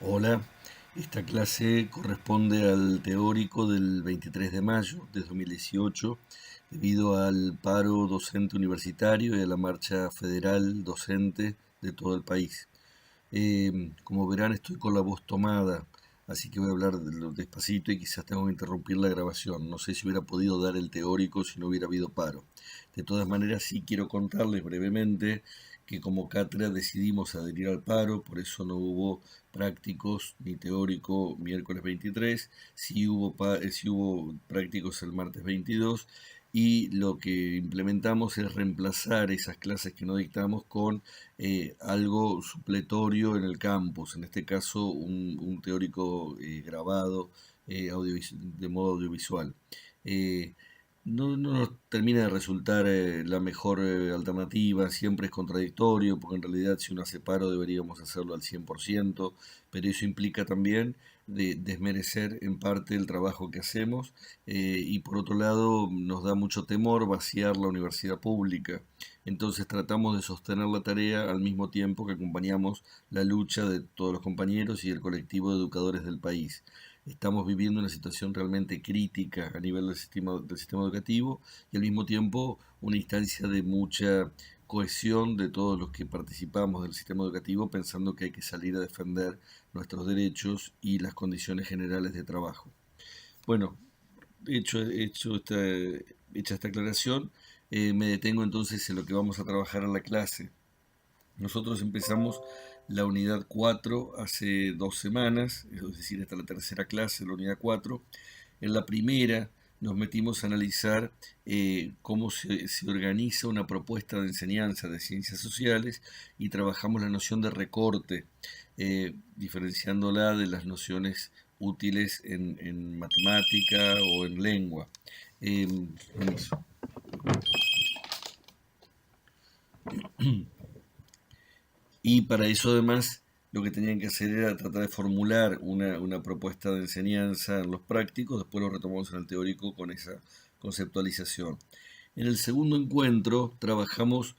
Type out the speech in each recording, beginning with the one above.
Hola, esta clase corresponde al teórico del 23 de mayo de 2018 debido al paro docente universitario y a la marcha federal docente de todo el país. Como verán, estoy con la voz tomada, así que voy a hablar despacito y quizás tengo que interrumpir la grabación. No sé si hubiera podido dar el teórico si no hubiera habido paro. De todas maneras, sí quiero contarles brevemente que como cátedra decidimos adherir al paro, por eso no hubo prácticos ni teórico miércoles 23, sí hubo prácticos el martes 22 y lo que implementamos es reemplazar esas clases que no dictamos con algo supletorio en el campus, en este caso un teórico grabado de modo audiovisual. Eh, no nos termina de resultar la mejor alternativa, siempre es contradictorio, porque en realidad si uno hace paro deberíamos hacerlo al 100%, pero eso implica también desmerecer en parte el trabajo que hacemos y por otro lado nos da mucho temor vaciar la universidad pública. Entonces tratamos de sostener la tarea al mismo tiempo que acompañamos la lucha de todos los compañeros y el colectivo de educadores del país. Estamos viviendo una situación realmente crítica a nivel del sistema educativo y al mismo tiempo una instancia de mucha cohesión de todos los que participamos del sistema educativo pensando que hay que salir a defender nuestros derechos y las condiciones generales de trabajo. Bueno, hecha esta aclaración, me detengo entonces en lo que vamos a trabajar en la clase. Nosotros empezamos la unidad 4 hace 2 semanas, es decir, esta es la tercera clase de la unidad 4. En la primera nos metimos a analizar cómo se organiza una propuesta de enseñanza de ciencias sociales y trabajamos la noción de recorte, diferenciándola de las nociones útiles en matemática o en lengua. Eh, Y para eso además lo que tenían que hacer era tratar de formular una propuesta de enseñanza en los prácticos, después lo retomamos en el teórico con esa conceptualización. En el segundo encuentro avanzamos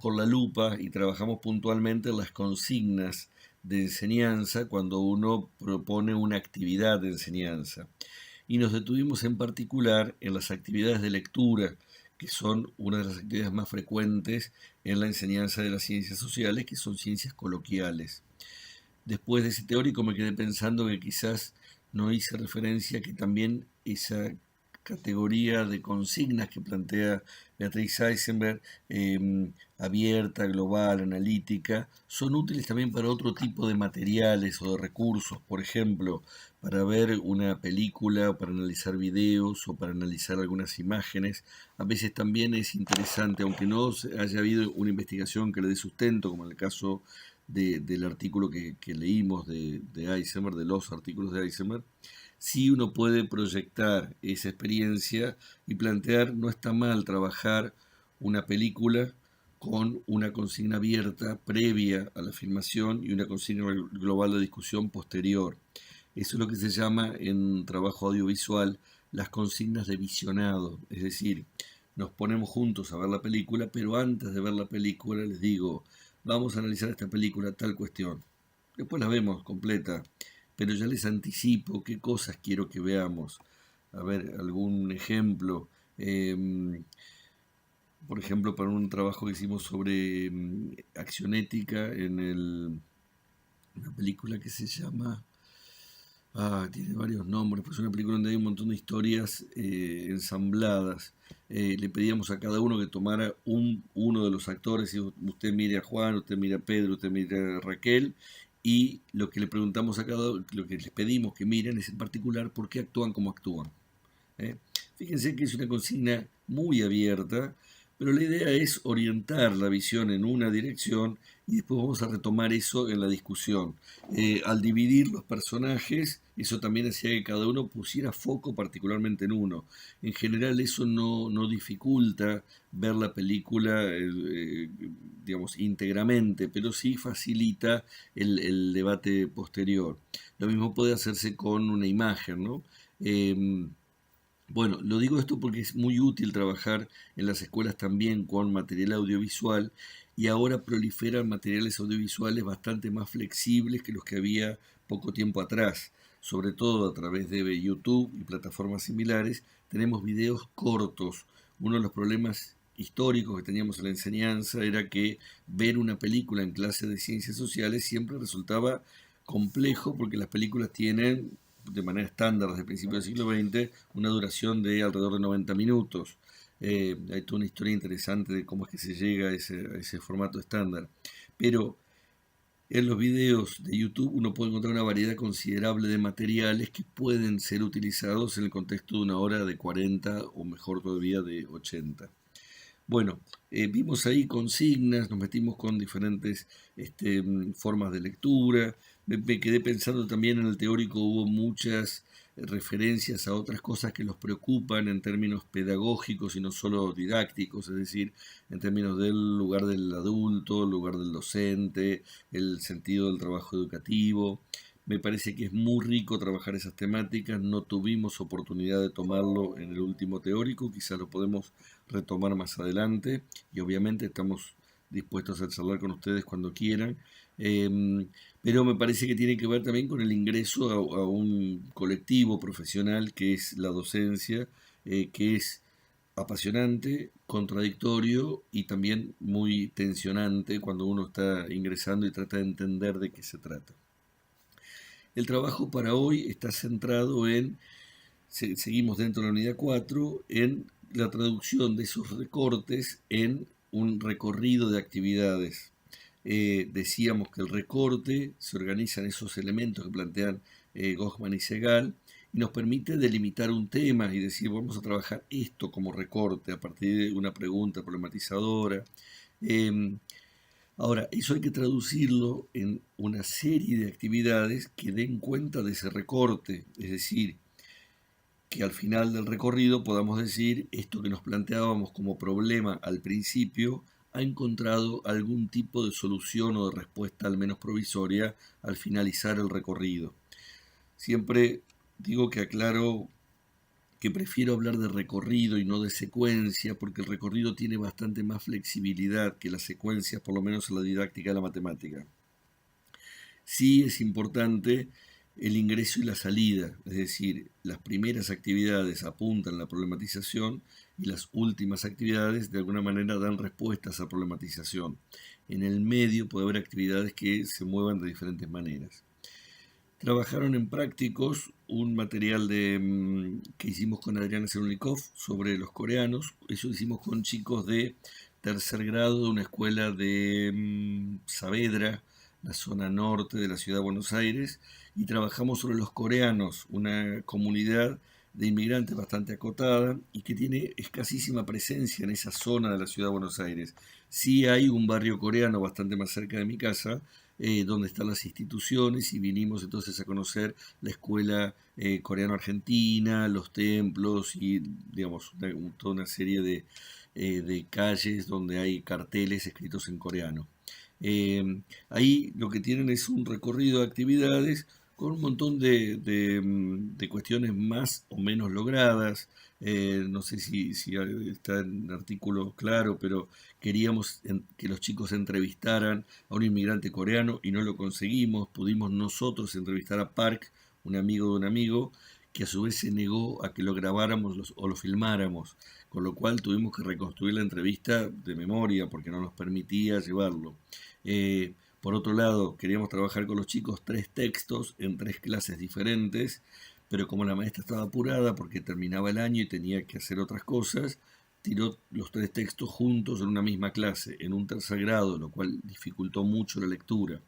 con la lupa y trabajamos puntualmente en las consignas de enseñanza cuando uno propone una actividad de enseñanza. Y nos detuvimos en particular en las actividades de lectura, que son una de las actividades más frecuentes en la enseñanza de las ciencias sociales, que son ciencias coloquiales. Después de ese teórico me quedé pensando que quizás no hice referencia que también esa categoría de consignas que plantea Beatriz Eisenberg, abierta, global, analítica, son útiles también para otro tipo de materiales o de recursos, por ejemplo, para ver una película, para analizar videos o para analizar algunas imágenes. A veces también es interesante, aunque no haya habido una investigación que le dé sustento, como en el caso del artículo que leímos de Eisenberg, de los artículos de Eisenberg, si uno puede proyectar esa experiencia y plantear, no está mal trabajar una película con una consigna abierta previa a la filmación y una consigna global de discusión posterior. Eso es lo que se llama en trabajo audiovisual las consignas de visionado, es decir, nos ponemos juntos a ver la película, pero antes de ver la película les digo, vamos a analizar esta película, tal cuestión. Después la vemos completa, pero ya les anticipo qué cosas quiero que veamos. A ver, algún ejemplo. Por ejemplo, para un trabajo que hicimos sobre accionética una película que se llama... tiene varios nombres, pues es una película donde hay un montón de historias ensambladas. Le pedíamos a cada uno que tomara uno de los actores, y usted mire a Juan, usted mire a Pedro, usted mire a Raquel, y lo que le preguntamos a cada uno, lo que les pedimos que miren es en particular por qué actúan como actúan. ¿eh? Fíjense que es una consigna muy abierta, pero la idea es orientar la visión en una dirección y después vamos a retomar eso en la discusión. Al dividir los personajes, eso también hacía que cada uno pusiera foco particularmente en uno. En general eso no dificulta ver la película, digamos, íntegramente, pero sí facilita el debate posterior. Lo mismo puede hacerse con una imagen, ¿no? Bueno, lo digo esto porque es muy útil trabajar en las escuelas también con material audiovisual y ahora proliferan materiales audiovisuales bastante más flexibles que los que había poco tiempo atrás. Sobre todo a través de YouTube y plataformas similares, tenemos videos cortos. Uno de los problemas históricos que teníamos en la enseñanza era que ver una película en clase de ciencias sociales siempre resultaba complejo porque las películas tienen, de manera estándar desde principios del siglo XX, una duración de alrededor de 90 minutos. Hay toda una historia interesante de cómo es que se llega a ese formato estándar. Pero en los videos de YouTube uno puede encontrar una variedad considerable de materiales que pueden ser utilizados en el contexto de una hora de 40 o mejor todavía de 80. Bueno, vimos ahí consignas, nos metimos con diferentes formas de lectura. Me quedé pensando también en el teórico, hubo muchas referencias a otras cosas que los preocupan en términos pedagógicos y no solo didácticos, es decir, en términos del lugar del adulto, el lugar del docente, el sentido del trabajo educativo. Me parece que es muy rico trabajar esas temáticas, no tuvimos oportunidad de tomarlo en el último teórico, quizás lo podemos retomar más adelante y obviamente estamos dispuestos a charlar con ustedes cuando quieran, pero me parece que tiene que ver también con el ingreso a un colectivo profesional que es la docencia, que es apasionante, contradictorio y también muy tensionante cuando uno está ingresando y trata de entender de qué se trata. El trabajo para hoy está centrado en, seguimos dentro de la unidad 4, en la traducción de esos recortes en un recorrido de actividades. Decíamos que el recorte se organiza en esos elementos que plantean Goffman y Segal y nos permite delimitar un tema y decir vamos a trabajar esto como recorte a partir de una pregunta problematizadora. Ahora, eso hay que traducirlo en una serie de actividades que den cuenta de ese recorte, es decir, que al final del recorrido podamos decir esto que nos planteábamos como problema al principio ha encontrado algún tipo de solución o de respuesta al menos provisoria al finalizar el recorrido. Siempre digo que aclaro que prefiero hablar de recorrido y no de secuencia, porque el recorrido tiene bastante más flexibilidad que las secuencias, por lo menos en la didáctica de la matemática. Sí es importante el ingreso y la salida, es decir, las primeras actividades apuntan a la problematización y las últimas actividades de alguna manera dan respuesta a esa problematización. En el medio puede haber actividades que se muevan de diferentes maneras. Trabajaron en prácticos un material que hicimos con Adriana Serulikov sobre los coreanos. Eso lo hicimos con chicos de tercer grado de una escuela de Saavedra, la zona norte de la ciudad de Buenos Aires, y trabajamos sobre los coreanos, una comunidad de inmigrantes bastante acotada y que tiene escasísima presencia en esa zona de la ciudad de Buenos Aires. Sí hay un barrio coreano bastante más cerca de mi casa, donde están las instituciones y vinimos entonces a conocer la escuela coreano-argentina, los templos y digamos toda una serie de calles donde hay carteles escritos en coreano. Ahí lo que tienen es un recorrido de actividades con un montón de cuestiones más o menos logradas. No sé si está en el artículo claro, pero queríamos que los chicos entrevistaran a un inmigrante coreano y no lo conseguimos. Pudimos nosotros entrevistar a Park, un amigo de un amigo, que a su vez se negó a que lo grabáramos o lo filmáramos, con lo cual tuvimos que reconstruir la entrevista de memoria porque no nos permitía llevarlo. Por otro lado, queríamos trabajar con los chicos 3 textos en 3 clases diferentes, pero como la maestra estaba apurada porque terminaba el año y tenía que hacer otras cosas, tiró los 3 textos juntos en una misma clase, en un tercer grado, lo cual dificultó mucho la lectura.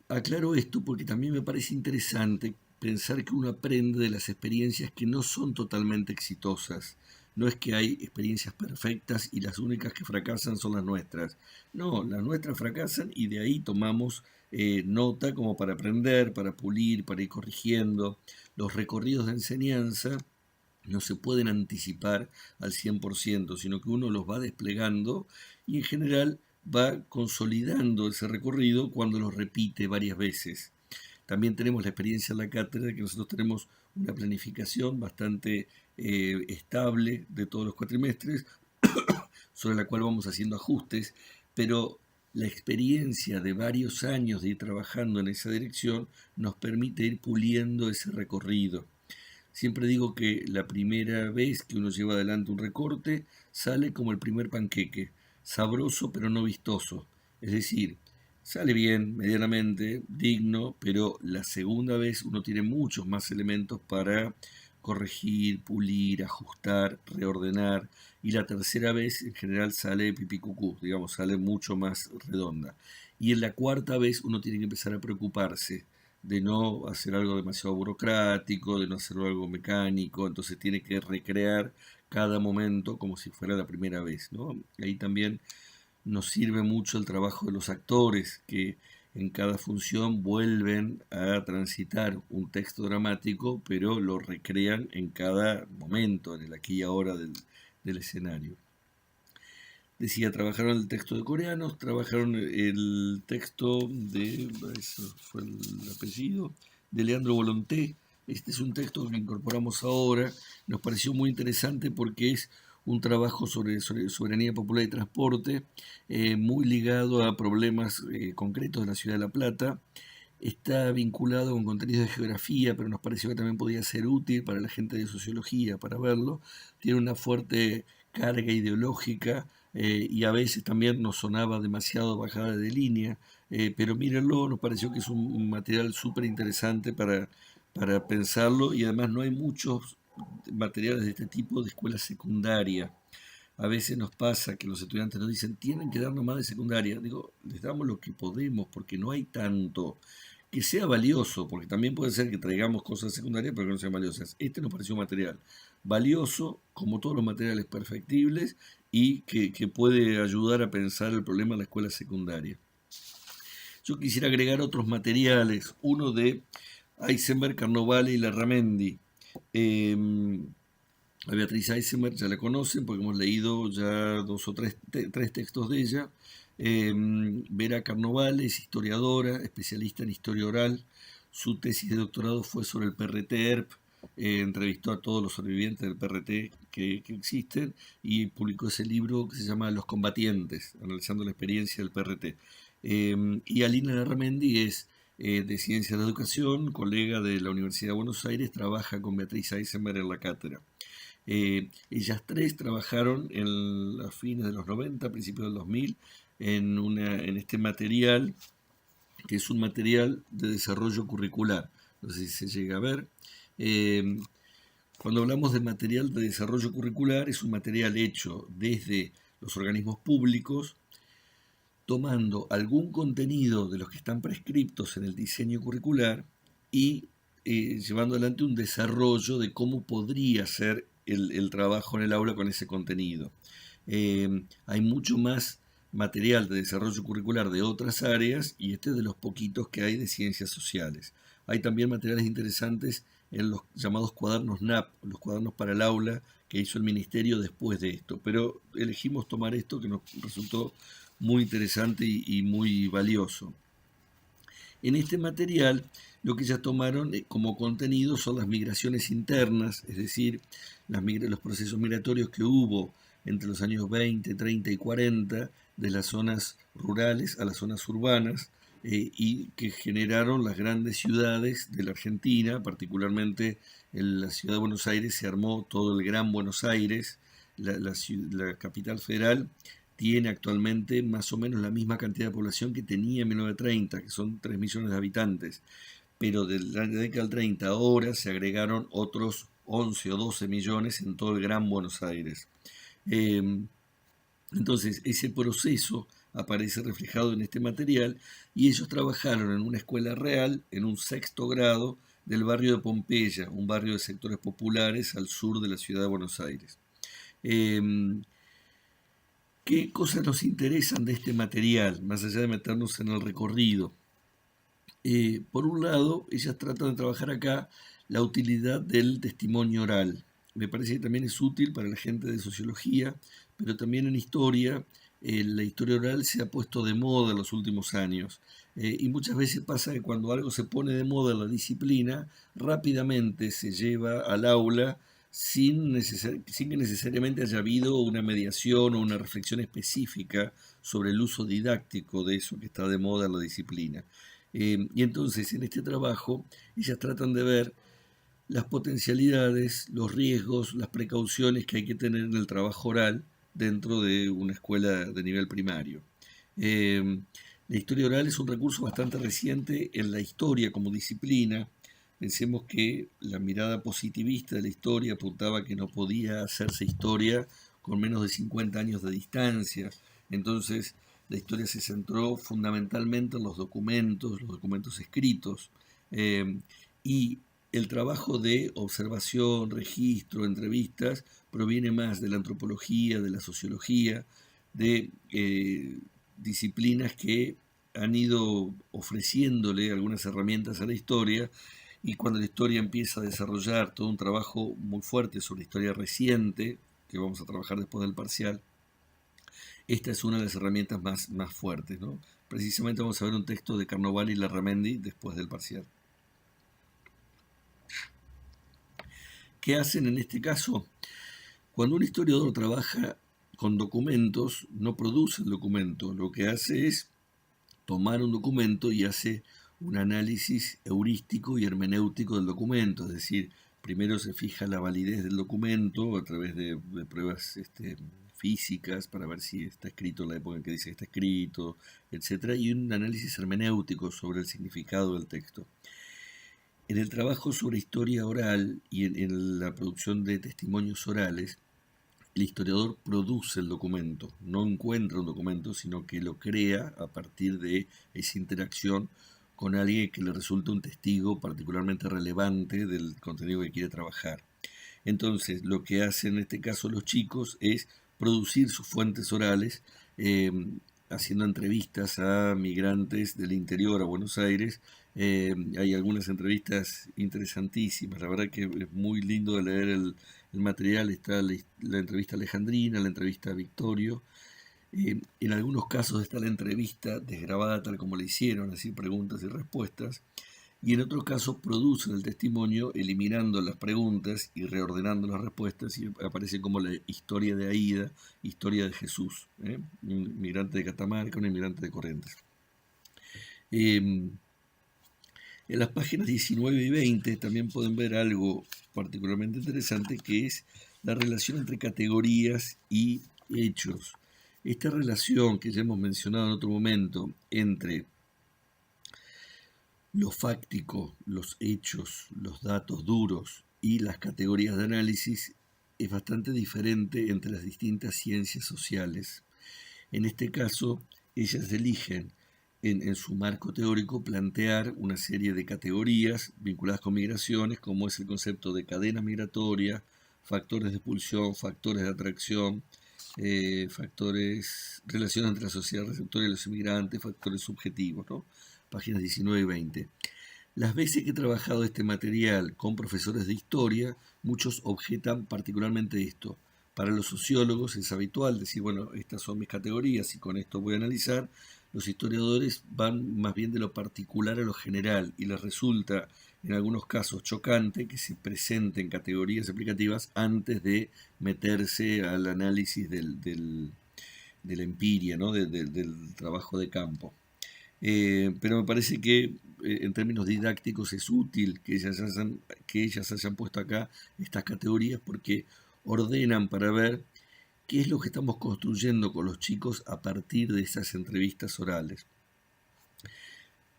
Aclaro esto porque también me parece interesante pensar que uno aprende de las experiencias que no son totalmente exitosas. No es que hay experiencias perfectas y las únicas que fracasan son las nuestras. No, las nuestras fracasan y de ahí tomamos nota como para aprender, para pulir, para ir corrigiendo. Los recorridos de enseñanza no se pueden anticipar al 100%, sino que uno los va desplegando y en general va consolidando ese recorrido cuando los repite varias veces. También tenemos la experiencia en la cátedra que nosotros tenemos una planificación bastante estable de todos los cuatrimestres, sobre la cual vamos haciendo ajustes, pero la experiencia de varios años de ir trabajando en esa dirección nos permite ir puliendo ese recorrido. Siempre digo que la primera vez que uno lleva adelante un recorte sale como el primer panqueque, sabroso pero no vistoso. Es decir, sale bien, medianamente, digno, pero la segunda vez uno tiene muchos más elementos para corregir, pulir, ajustar, reordenar, y la tercera vez en general sale pipicucú, digamos, sale mucho más redonda. Y en la cuarta vez uno tiene que empezar a preocuparse de no hacer algo demasiado burocrático, de no hacer algo mecánico, entonces tiene que recrear cada momento como si fuera la primera vez, ¿no? Ahí también nos sirve mucho el trabajo de los actores, que en cada función vuelven a transitar un texto dramático, pero lo recrean en cada momento, en el aquí y ahora del escenario. Decía, trabajaron el texto de coreanos, trabajaron el texto de, eso fue el apellido, de Leandro Volonté. Este es un texto que incorporamos ahora, nos pareció muy interesante porque es un trabajo sobre soberanía popular y transporte, muy ligado a problemas concretos de la ciudad de La Plata. Está vinculado con contenidos de geografía, pero nos pareció que también podía ser útil para la gente de sociología para verlo. Tiene una fuerte carga ideológica y a veces también nos sonaba demasiado bajada de línea, pero mírenlo, nos pareció que es un material súper interesante para pensarlo, y además no hay muchos materiales de este tipo de escuela secundaria. A veces nos pasa que los estudiantes nos dicen, tienen que darnos más de secundaria. Digo, les damos lo que podemos porque no hay tanto. Que sea valioso, porque también puede ser que traigamos cosas secundarias pero que no sean valiosas. Este nos pareció un material valioso, como todos los materiales perfectibles, y que puede ayudar a pensar el problema de la escuela secundaria. Yo quisiera agregar otros materiales, uno de Eisenberg, Carnovale y Larramendi. A Beatriz Eisenberg ya la conocen porque hemos leído ya dos o tres textos de ella. Vera Carnovale es historiadora, especialista en historia oral. Su tesis de doctorado fue sobre el PRT-ERP. Entrevistó a todos los sobrevivientes del PRT que existen y publicó ese libro que se llama Los combatientes, analizando la experiencia del PRT. Y Alina Larramendi es de Ciencias de la Educación, colega de la Universidad de Buenos Aires, trabaja con Beatriz Eisenberg en la cátedra. Ellas tres trabajaron en los fines de los 90, principios del 2000, en este material, que es un material de desarrollo curricular. No sé si se llega a ver. Cuando hablamos de material de desarrollo curricular, es un material hecho desde los organismos públicos, tomando algún contenido de los que están prescriptos en el diseño curricular y llevando adelante un desarrollo de cómo podría ser el trabajo en el aula con ese contenido. Hay mucho más material de desarrollo curricular de otras áreas y este es de los poquitos que hay de ciencias sociales. Hay también materiales interesantes en los llamados cuadernos NAP, los cuadernos para el aula que hizo el ministerio después de esto, pero elegimos tomar esto que nos resultó muy interesante y muy valioso. En este material, lo que ellas tomaron como contenido son las migraciones internas, es decir, los procesos migratorios que hubo entre los años 20, 30 y 40 de las zonas rurales a las zonas urbanas y que generaron las grandes ciudades de la Argentina, particularmente en la ciudad de Buenos Aires se armó todo el Gran Buenos Aires, la capital federal tiene actualmente más o menos la misma cantidad de población que tenía en 1930, que son 3 millones de habitantes, pero de la década del 30 ahora se agregaron otros 11 o 12 millones en todo el Gran Buenos Aires. Entonces, ese proceso aparece reflejado en este material y ellos trabajaron en una escuela real, en un sexto grado del barrio de Pompeya, un barrio de sectores populares al sur de la ciudad de Buenos Aires. ¿Qué cosas nos interesan de este material, más allá de meternos en el recorrido? Por un lado, ellas tratan de trabajar acá la utilidad del testimonio oral. Me parece que también es útil para la gente de sociología, pero también en historia. La historia oral se ha puesto de moda en los últimos años y muchas veces pasa que cuando algo se pone de moda en la disciplina, rápidamente se lleva al aula sin que necesariamente haya habido una mediación o una reflexión específica sobre el uso didáctico de eso que está de moda en la disciplina. Y entonces en este trabajo ellas tratan de ver las potencialidades, los riesgos, las precauciones que hay que tener en el trabajo oral dentro de una escuela de nivel primario. Eh, la historia oral es un recurso bastante reciente en la historia como disciplina. Pensemos que la mirada positivista de la historia apuntaba que no podía hacerse historia con menos de 50 años de distancia. Entonces, la historia se centró fundamentalmente en los documentos escritos, y el trabajo de observación, registro, entrevistas, proviene más de la antropología, de la sociología, de disciplinas que han ido ofreciéndole algunas herramientas a la historia, y cuando la historia empieza a desarrollar todo un trabajo muy fuerte sobre historia reciente, que vamos a trabajar después del parcial, esta es una de las herramientas más fuertes, ¿no? Precisamente vamos a ver un texto de Carnovale y Larramendi después del parcial. ¿Qué hacen en este caso? Cuando un historiador trabaja con documentos, no produce el documento, lo que hace es tomar un documento y hace un análisis heurístico y hermenéutico del documento, es decir, primero se fija la validez del documento a través de pruebas físicas para ver si está escrito en la época en que dice que está escrito, etc., y un análisis hermenéutico sobre el significado del texto. En el trabajo sobre historia oral y en la producción de testimonios orales, el historiador produce el documento, no encuentra un documento, sino que lo crea a partir de esa interacción con alguien que le resulta un testigo particularmente relevante del contenido que quiere trabajar. Entonces, lo que hacen en este caso los chicos es producir sus fuentes orales, eh, haciendo entrevistas a migrantes del interior a Buenos Aires. Hay algunas entrevistas interesantísimas, la verdad que es muy lindo de leer el material. Está la entrevista a Alejandrina, la entrevista a Victorio. En algunos casos está la entrevista desgrabada tal como la hicieron, así preguntas y respuestas, y en otros casos producen el testimonio eliminando las preguntas y reordenando las respuestas, y aparece como la historia de Aída, historia de Jesús, un inmigrante de Catamarca, un inmigrante de Corrientes. En las páginas 19 y 20 también pueden ver algo particularmente interesante, que es la relación entre categorías y hechos. Esta relación que ya hemos mencionado en otro momento entre lo fáctico, los hechos, los datos duros y las categorías de análisis es bastante diferente entre las distintas ciencias sociales. En este caso, ellas eligen en su marco teórico plantear una serie de categorías vinculadas con migraciones, como es el concepto de cadena migratoria, factores de expulsión, factores de atracción, relaciones entre la sociedad receptora y los inmigrantes, factores subjetivos, ¿no? Páginas 19 y 20. Las veces que he trabajado este material con profesores de historia, muchos objetan particularmente esto. Para los sociólogos es habitual decir, bueno, estas son mis categorías y con esto voy a analizar. Los historiadores van más bien de lo particular a lo general, y les resulta en algunos casos chocante que se presenten categorías aplicativas antes de meterse al análisis de la empiria, ¿no? del trabajo de campo. Pero me parece que en términos didácticos es útil que ellas hayan puesto acá estas categorías, porque ordenan para ver qué es lo que estamos construyendo con los chicos a partir de esas entrevistas orales.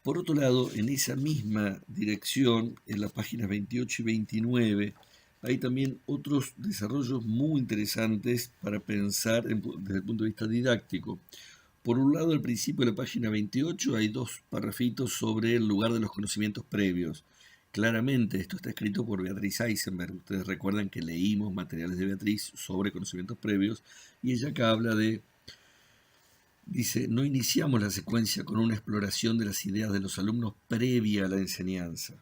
Por otro lado, en esa misma dirección, en las páginas 28 y 29, hay también otros desarrollos muy interesantes para pensar desde el punto de vista didáctico. Por un lado, al principio de la página 28 hay dos parrafitos sobre el lugar de los conocimientos previos. Claramente esto está escrito por Beatriz Eisenberg. Ustedes recuerdan que leímos materiales de Beatriz sobre conocimientos previos, y ella acá habla dice, no iniciamos la secuencia con una exploración de las ideas de los alumnos previa a la enseñanza.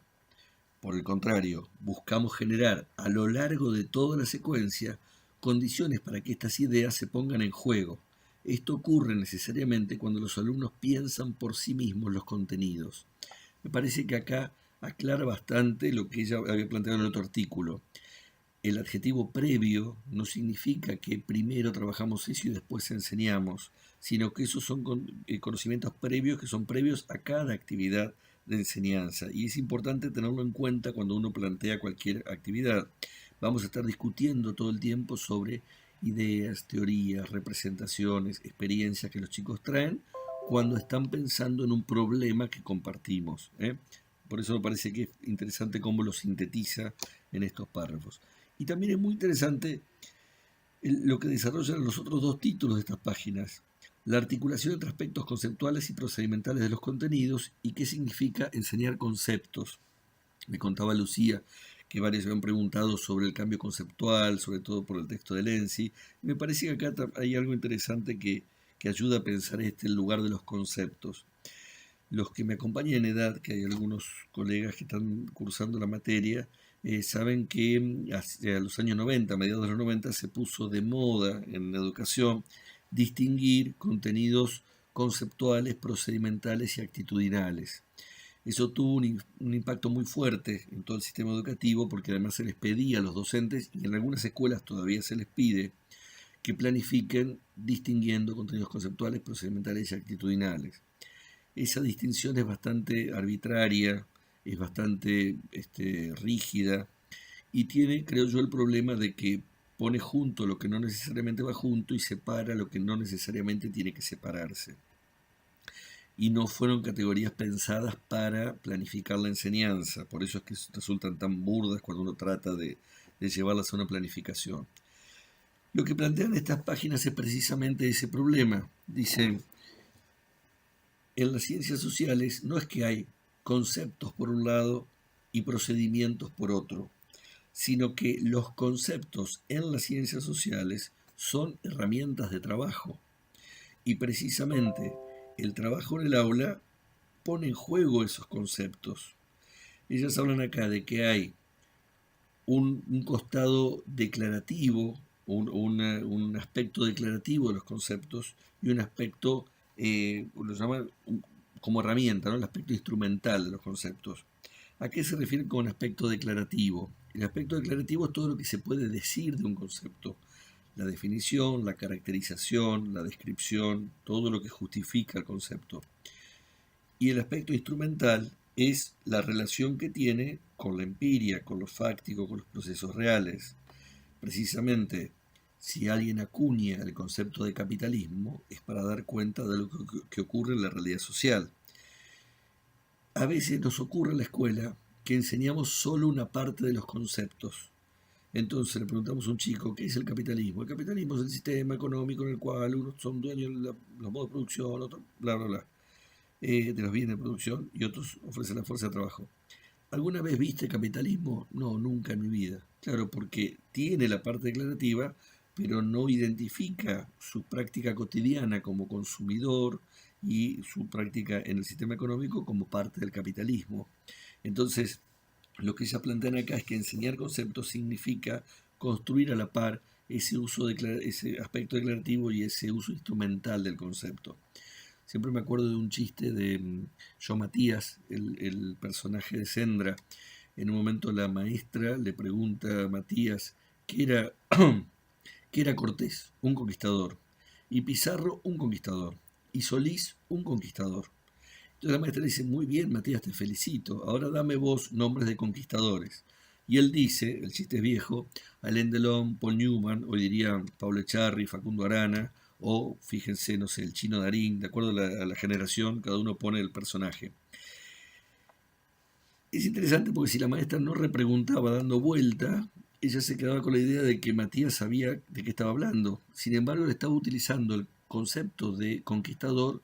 Por el contrario, buscamos generar a lo largo de toda la secuencia condiciones para que estas ideas se pongan en juego. Esto ocurre necesariamente cuando los alumnos piensan por sí mismos los contenidos. Me parece que acá aclara bastante lo que ella había planteado en otro artículo. el adjetivo previo no significa que primero trabajamos eso y después enseñamos, sino que esos son conocimientos previos que son previos a cada actividad de enseñanza. Y es importante tenerlo en cuenta cuando uno plantea cualquier actividad. Vamos a estar discutiendo todo el tiempo sobre ideas, teorías, representaciones, experiencias que los chicos traen cuando están pensando en un problema que compartimos. Por eso me parece que es interesante cómo lo sintetiza en estos párrafos. Y también es muy interesante lo que desarrollan los otros dos títulos de estas páginas: la articulación entre aspectos conceptuales y procedimentales de los contenidos y qué significa enseñar conceptos. Me contaba Lucía que varios me han preguntado sobre el cambio conceptual, sobre todo por el texto de Lenzi. Me parece que acá hay algo interesante que ayuda a pensar el lugar de los conceptos. Los que me acompañan en edad, que hay algunos colegas que están cursando la materia, saben que hacia los años 90, mediados de los 90, se puso de moda en la educación distinguir contenidos conceptuales, procedimentales y actitudinales. Eso tuvo un impacto muy fuerte en todo el sistema educativo, porque además se les pedía a los docentes, y en algunas escuelas todavía se les pide, que planifiquen distinguiendo contenidos conceptuales, procedimentales y actitudinales. Esa distinción es bastante arbitraria, es bastante rígida, y tiene, creo yo, el problema de que pone junto lo que no necesariamente va junto y separa lo que no necesariamente tiene que separarse. Y no fueron categorías pensadas para planificar la enseñanza, por eso es que resultan tan burdas cuando uno trata de llevarlas a una planificación. Lo que plantean estas páginas es precisamente ese problema. Dicen, en las ciencias sociales no es que hay conceptos por un lado y procedimientos por otro, sino que los conceptos en las ciencias sociales son herramientas de trabajo. Y precisamente el trabajo en el aula pone en juego esos conceptos. Ellas hablan acá de que hay un costado declarativo, un aspecto declarativo de los conceptos y un aspecto, lo llaman como herramienta, ¿no? El aspecto instrumental de los conceptos. ¿A qué se refiere con aspecto declarativo? El aspecto declarativo es todo lo que se puede decir de un concepto: la definición, la caracterización, la descripción, todo lo que justifica el concepto. Y el aspecto instrumental es la relación que tiene con la empiria, con lo fáctico, con los procesos reales. Precisamente, si alguien acuña el concepto de capitalismo, es para dar cuenta de lo que ocurre en la realidad social. A veces nos ocurre en la escuela que enseñamos solo una parte de los conceptos. Entonces le preguntamos a un chico, ¿qué es el capitalismo? El capitalismo es el sistema económico en el cual unos son dueños de los modos de producción, otros bla, bla, bla, de los bienes de producción, y otros ofrecen la fuerza de trabajo. ¿Alguna vez viste capitalismo? No, nunca en mi vida. Claro, porque tiene la parte declarativa, pero no identifica su práctica cotidiana como consumidor y su práctica en el sistema económico como parte del capitalismo. Entonces, lo que ellas plantean acá es que enseñar conceptos significa construir a la par ese aspecto declarativo y ese uso instrumental del concepto. Siempre me acuerdo de un chiste de Yo Matías, el personaje de Sendra. En un momento la maestra le pregunta a Matías qué era Cortés, un conquistador, y Pizarro, un conquistador, y Solís, un conquistador. Entonces la maestra le dice, muy bien, Matías, te felicito, ahora dame vos nombres de conquistadores. Y él dice, el chiste es viejo, Alain Delon, Paul Newman, hoy diría Pablo Echarri, Facundo Arana, o fíjense, no sé, el Chino Darín, de acuerdo a la generación, cada uno pone el personaje. Es interesante porque si la maestra no repreguntaba dando vuelta, ella se quedaba con la idea de que Matías sabía de qué estaba hablando. Sin embargo, le estaba utilizando el concepto de conquistador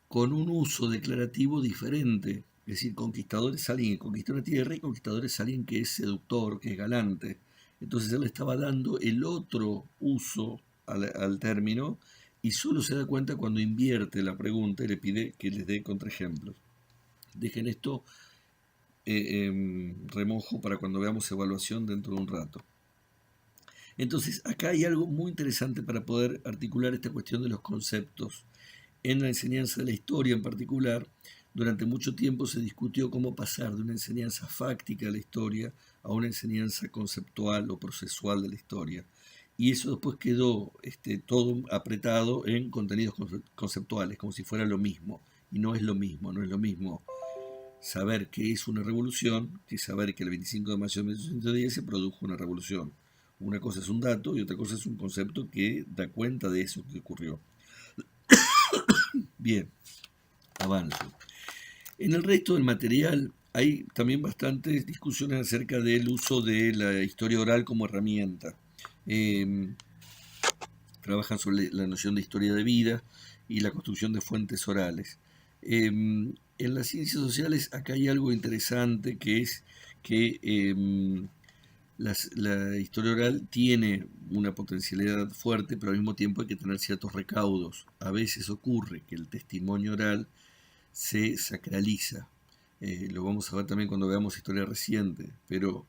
con un uso declarativo diferente. Es decir, conquistador es alguien que conquistó una tierra y conquistador es alguien que es seductor, que es galante. Entonces él le estaba dando el otro uso al término y solo se da cuenta cuando invierte la pregunta y le pide que les dé contraejemplos. Dejen esto remojo para cuando veamos evaluación dentro de un rato. Entonces, acá hay algo muy interesante para poder articular esta cuestión de los conceptos. En la enseñanza de la historia en particular, durante mucho tiempo se discutió cómo pasar de una enseñanza fáctica de la historia a a una enseñanza conceptual o procesual de la historia. Y eso después quedó todo apretado en contenidos conceptuales, como si fuera lo mismo. Y no es lo mismo, no es lo mismo saber qué es una revolución que saber que el 25 de mayo de 1810 se produjo una revolución. Una cosa es un dato y otra cosa es un concepto que da cuenta de eso que ocurrió. Bien, avanzo. En el resto del material hay también bastantes discusiones acerca del uso de la historia oral como herramienta. Trabajan sobre la noción de historia de vida y la construcción de fuentes orales. En las ciencias sociales acá hay algo interesante, que es que la historia oral tiene una potencialidad fuerte, pero al mismo tiempo hay que tener ciertos recaudos. A veces ocurre que el testimonio oral se sacraliza. Lo vamos a ver también cuando veamos historia reciente, pero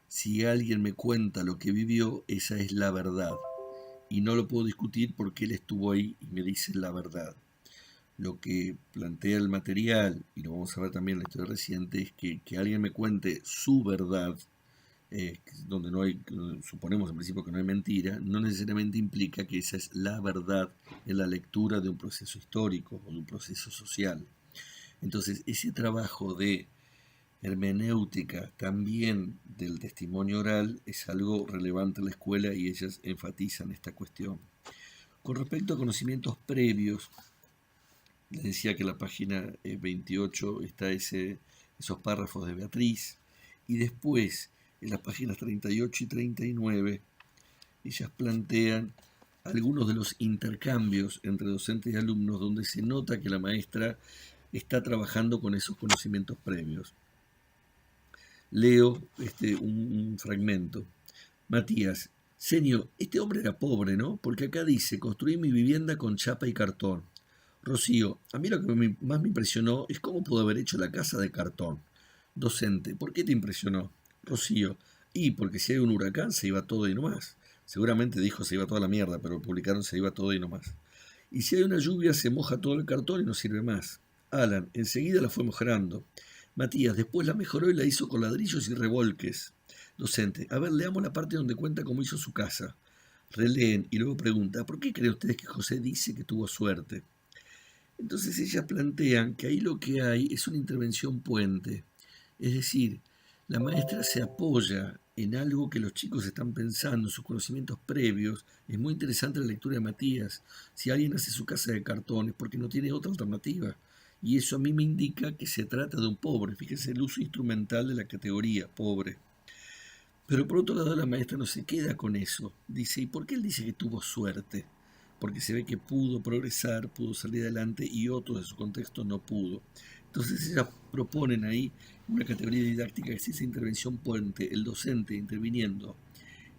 si alguien me cuenta lo que vivió, esa es la verdad. Y no lo puedo discutir porque él estuvo ahí y me dice la verdad. Lo que plantea el material, y lo vamos a ver también en la historia reciente, es que alguien me cuente su verdad, donde no hay, suponemos en principio que no hay mentira, no necesariamente implica que esa es la verdad en la lectura de un proceso histórico o de un proceso social. Entonces, ese trabajo de hermenéutica también del testimonio oral es algo relevante en la escuela y ellas enfatizan esta cuestión. Con respecto a conocimientos previos, les decía que en la página 28 está esos párrafos de Beatriz, y después en las páginas 38 y 39 ellas plantean algunos de los intercambios entre docentes y alumnos donde se nota que la maestra está trabajando con esos conocimientos previos. Leo un fragmento. Matías: Senio, este hombre era pobre, ¿no? Porque acá dice, construí mi vivienda con chapa y cartón. Rocío: a mí lo que más me impresionó es cómo pudo haber hecho la casa de cartón. Docente: ¿por qué te impresionó? Rocío: y porque si hay un huracán se iba todo y no más. Seguramente dijo se iba toda la mierda, pero publicaron se iba todo y no más. Y si hay una lluvia se moja todo el cartón y no sirve más. Alan: enseguida la fue mejorando. Matías: después la mejoró y la hizo con ladrillos y revolques. Docente: a ver, leamos la parte donde cuenta cómo hizo su casa. Releen y luego pregunta: ¿por qué creen ustedes que José dice que tuvo suerte? Entonces ellas plantean que ahí lo que hay es una intervención puente. Es decir, la maestra se apoya en algo que los chicos están pensando, en sus conocimientos previos. Es muy interesante la lectura de Matías. Si alguien hace su casa de cartón es porque no tiene otra alternativa. Y eso a mí me indica que se trata de un pobre. Fíjense el uso instrumental de la categoría pobre. Pero por otro lado la maestra no se queda con eso. Dice, ¿y por qué él dice que tuvo suerte? Porque se ve que pudo progresar, pudo salir adelante y otros de su contexto no pudo. Entonces ellas proponen ahí una categoría didáctica que es esa intervención puente, el docente interviniendo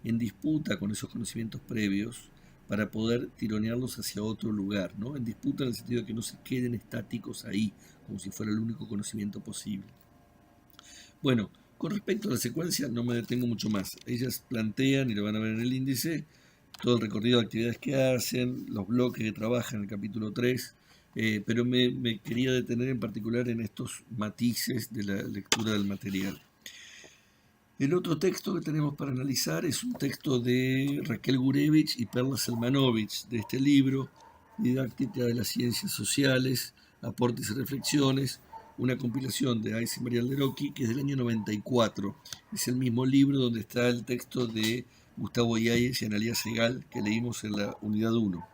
en disputa con esos conocimientos previos para poder tironearlos hacia otro lugar, ¿no? En disputa en el sentido de que no se queden estáticos ahí, como si fuera el único conocimiento posible. Bueno, con respecto a la secuencia no me detengo mucho más. Ellas plantean, y lo van a ver en el índice, todo el recorrido de actividades que hacen, los bloques que trabajan en el capítulo 3, pero me quería detener en particular en estos matices de la lectura del material. El otro texto que tenemos para analizar es un texto de Raquel Gurevich y Perla Selmanovich, de este libro, Didáctica de las Ciencias Sociales, Aportes y Reflexiones, una compilación de Ais y María Alderoqui, que es del año 94. Es el mismo libro donde está el texto de Gustavo Yáñez y Analía Segal, que leímos en la unidad 1.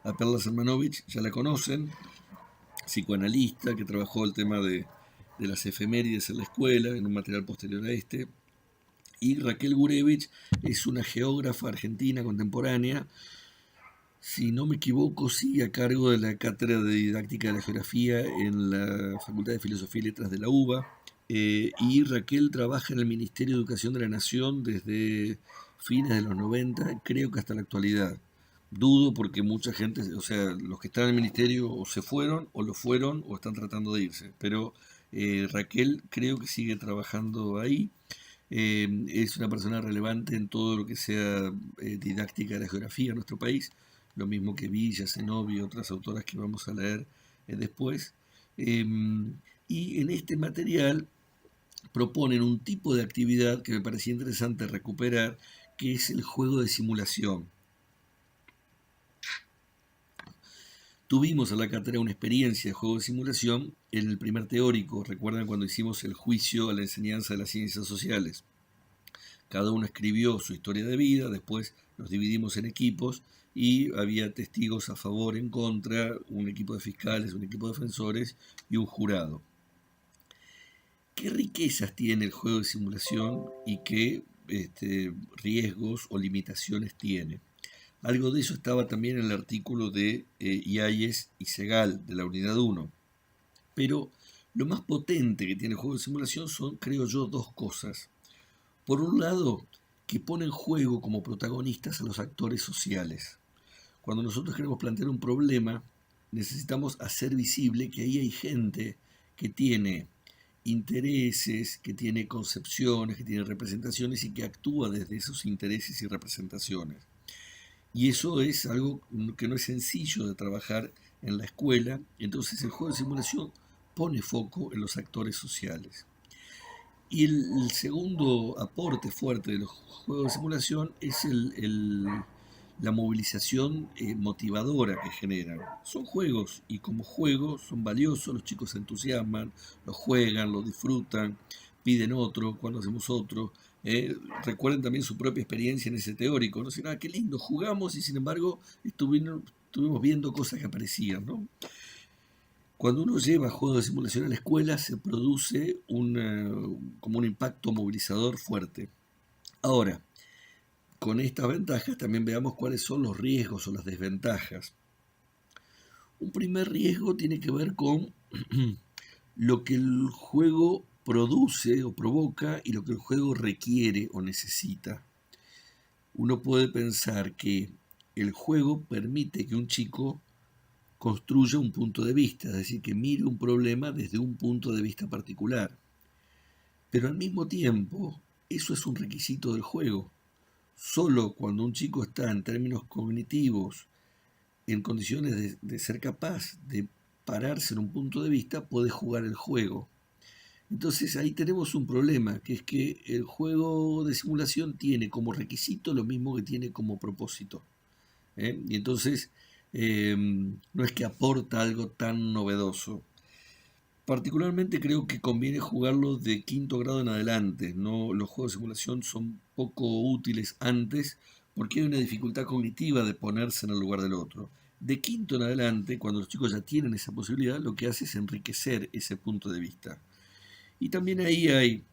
A Perla Selmanovich ya la conocen, psicoanalista que trabajó el tema de las efemérides en la escuela, en un material posterior a este. Y Raquel Gurevich es una geógrafa argentina contemporánea, si no me equivoco, sigue a cargo de la Cátedra de Didáctica de la Geografía en la Facultad de Filosofía y Letras de la UBA. Y Raquel trabaja en el Ministerio de Educación de la Nación desde fines de los 90, creo que hasta la actualidad. Dudo porque mucha gente, o sea, los que están en el ministerio o se fueron, o lo fueron, o están tratando de irse. Pero Raquel creo que sigue trabajando ahí. Es una persona relevante en todo lo que sea didáctica de la geografía en nuestro país, lo mismo que Villa, Zenobio y otras autoras que vamos a leer después. Y en este material proponen un tipo de actividad que me parecía interesante recuperar, que es el juego de simulación. Tuvimos en la cátedra una experiencia de juego de simulación en el primer teórico. ¿Recuerdan cuando hicimos el juicio a la enseñanza de las ciencias sociales? Cada uno escribió su historia de vida, después nos dividimos en equipos y había testigos a favor, en contra, un equipo de fiscales, un equipo de defensores y un jurado. ¿Qué riquezas tiene el juego de simulación y qué riesgos o limitaciones tiene? Algo de eso estaba también en el artículo de Yáñez y Segal de la unidad 1. Pero lo más potente que tiene el juego de simulación son, creo yo, dos cosas. Por un lado, que pone en juego como protagonistas a los actores sociales. Cuando nosotros queremos plantear un problema, necesitamos hacer visible que ahí hay gente que tiene intereses, que tiene concepciones, que tiene representaciones y que actúa desde esos intereses y representaciones. Y eso es algo que no es sencillo de trabajar en la escuela. Entonces el juego de simulación pone foco en los actores sociales. Y el segundo aporte fuerte de los juegos de simulación es la movilización motivadora que generan. Son juegos y como juegos son valiosos, los chicos se entusiasman, los juegan, los disfrutan, piden otro, cuando hacemos otro. Recuerden también su propia experiencia en ese teórico, ¿no? Dicen, qué lindo, jugamos y sin embargo estuvimos viendo cosas que aparecían, ¿no? Cuando uno lleva juegos de simulación a la escuela se produce como un impacto movilizador fuerte. Ahora, con estas ventajas también veamos cuáles son los riesgos o las desventajas. Un primer riesgo tiene que ver con lo que el juego produce o provoca y lo que el juego requiere o necesita. Uno puede pensar que el juego permite que un chico construya un punto de vista, es decir, que mire un problema desde un punto de vista particular. Pero al mismo tiempo, eso es un requisito del juego. Solo cuando un chico está en términos cognitivos en condiciones de ser capaz de pararse en un punto de vista, puede jugar el juego. Entonces ahí tenemos un problema, que es que el juego de simulación tiene como requisito lo mismo que tiene como propósito. Y entonces no es que aporta algo tan novedoso. Particularmente creo que conviene jugarlo de quinto grado en adelante. No, los juegos de simulación son poco útiles antes porque hay una dificultad cognitiva de ponerse en el lugar del otro. De quinto en adelante, cuando los chicos ya tienen esa posibilidad, lo que hace es enriquecer ese punto de vista. Y también ahí hay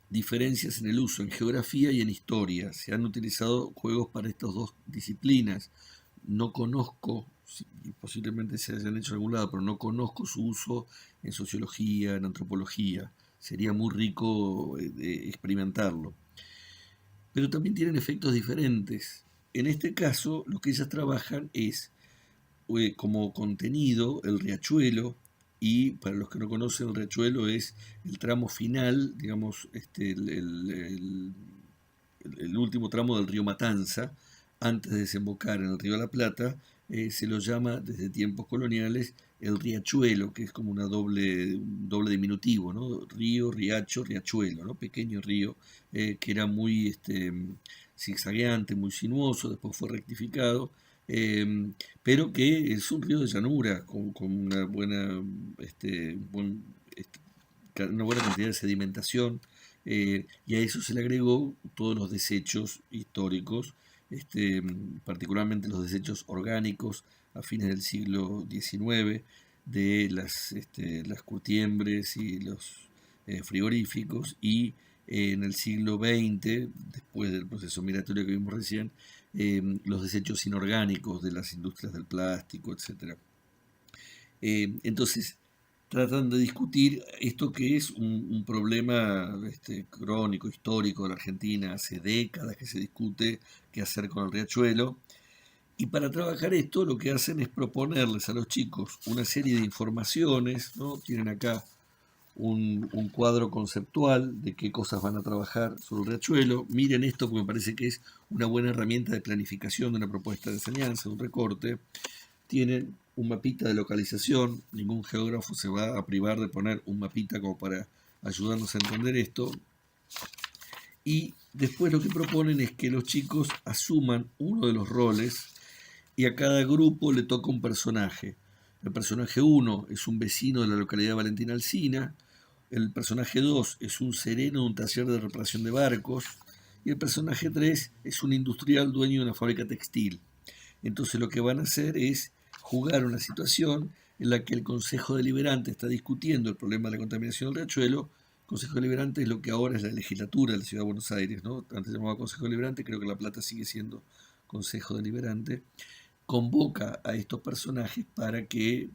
diferencias en el uso, en geografía y en historia. Se han utilizado juegos para estas dos disciplinas. No conozco, posiblemente se hayan hecho en algún lado, pero no conozco su uso en sociología, en antropología. Sería muy rico experimentarlo. Pero también tienen efectos diferentes. En este caso, lo que ellas trabajan es como contenido el riachuelo, y para los que no conocen, el riachuelo es el tramo final, digamos, el último tramo del río Matanza, antes de desembocar en el río de la Plata. Se lo llama desde tiempos coloniales el riachuelo, que es como un doble diminutivo, ¿no? Río, riacho, riachuelo, ¿no? Pequeño río, que era muy zigzagueante, muy sinuoso, después fue rectificado, pero que es un río de llanura con una buena, una buena cantidad de sedimentación, y a eso se le agregó todos los desechos históricos, particularmente los desechos orgánicos a fines del siglo XIX, de las curtiembres y los frigoríficos, y en el siglo XX, después del proceso migratorio que vimos recién, los desechos inorgánicos de las industrias del plástico, etc. Entonces, tratan de discutir esto que es un problema crónico, histórico de la Argentina, hace décadas que se discute qué hacer con el riachuelo. Y para trabajar esto lo que hacen es proponerles a los chicos una serie de informaciones, ¿no? Tienen acá un cuadro conceptual de qué cosas van a trabajar sobre el riachuelo. Miren esto porque me parece que es una buena herramienta de planificación de una propuesta de enseñanza, de un recorte. Tienen un mapita de localización, ningún geógrafo se va a privar de poner un mapita como para ayudarnos a entender esto. Y después lo que proponen es que los chicos asuman uno de los roles y a cada grupo le toca un personaje. El personaje 1 es un vecino de la localidad de Valentina Alsina, el personaje 2 es un sereno de un taller de reparación de barcos y el personaje 3 es un industrial dueño de una fábrica textil. Entonces lo que van a hacer es jugar una situación en la que el Consejo Deliberante está discutiendo el problema de la contaminación del riachuelo. Consejo Deliberante es lo que ahora es la legislatura de la Ciudad de Buenos Aires, ¿no? Antes se llamaba Consejo Deliberante, creo que La Plata sigue siendo Consejo Deliberante. Convoca a estos personajes para que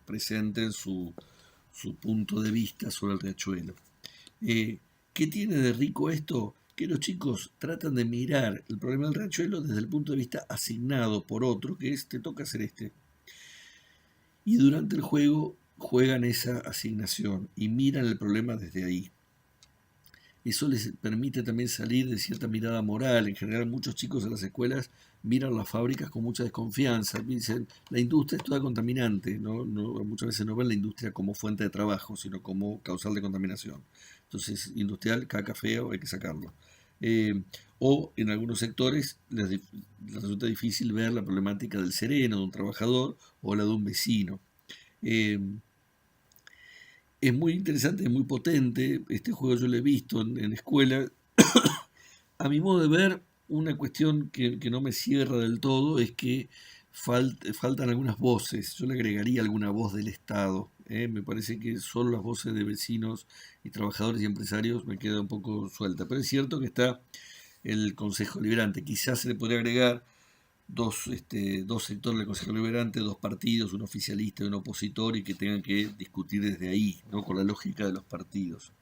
presenten su punto de vista sobre el riachuelo. ¿Qué tiene de rico esto? Que los chicos tratan de mirar el problema del riachuelo desde el punto de vista asignado por otro, que es te toca hacer este. Y durante el juego juegan esa asignación y miran el problema desde ahí. Eso les permite también salir de cierta mirada moral. En general, muchos chicos en las escuelas miran las fábricas con mucha desconfianza. Dicen, la industria es toda contaminante. Muchas veces no ven la industria como fuente de trabajo, sino como causal de contaminación. Entonces, industrial, caca feo, hay que sacarlo. O en algunos sectores les resulta difícil ver la problemática del sereno, de un trabajador, o la de un vecino. Es muy interesante, es muy potente. Este juego yo lo he visto en escuela. A mi modo de ver, una cuestión que no me cierra del todo es que faltan algunas voces. Yo le agregaría alguna voz del Estado. Me parece que solo las voces de vecinos y trabajadores y empresarios me queda un poco suelta. Pero es cierto que está el Consejo Liberante. Quizás se le podría agregar dos sectores del Consejo Deliberante, dos partidos, un oficialista y un opositor, y que tengan que discutir desde ahí, ¿no? Con la lógica de los partidos.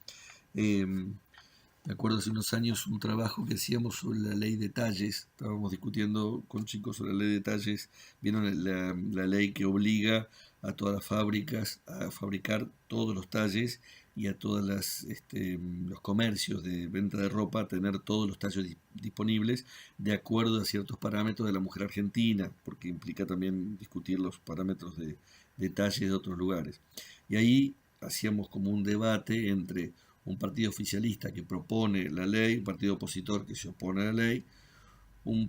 Me acuerdo hace unos años un trabajo que hacíamos sobre la ley de talles, estábamos discutiendo con chicos sobre la ley de talles, vieron la ley que obliga a todas las fábricas a fabricar todos los talles y a todos los comercios de venta de ropa a tener todos los talles disponibles de acuerdo a ciertos parámetros de la mujer argentina, porque implica también discutir los parámetros de talles de otros lugares. Y ahí hacíamos como un debate entre un partido oficialista que propone la ley, un partido opositor que se opone a la ley, un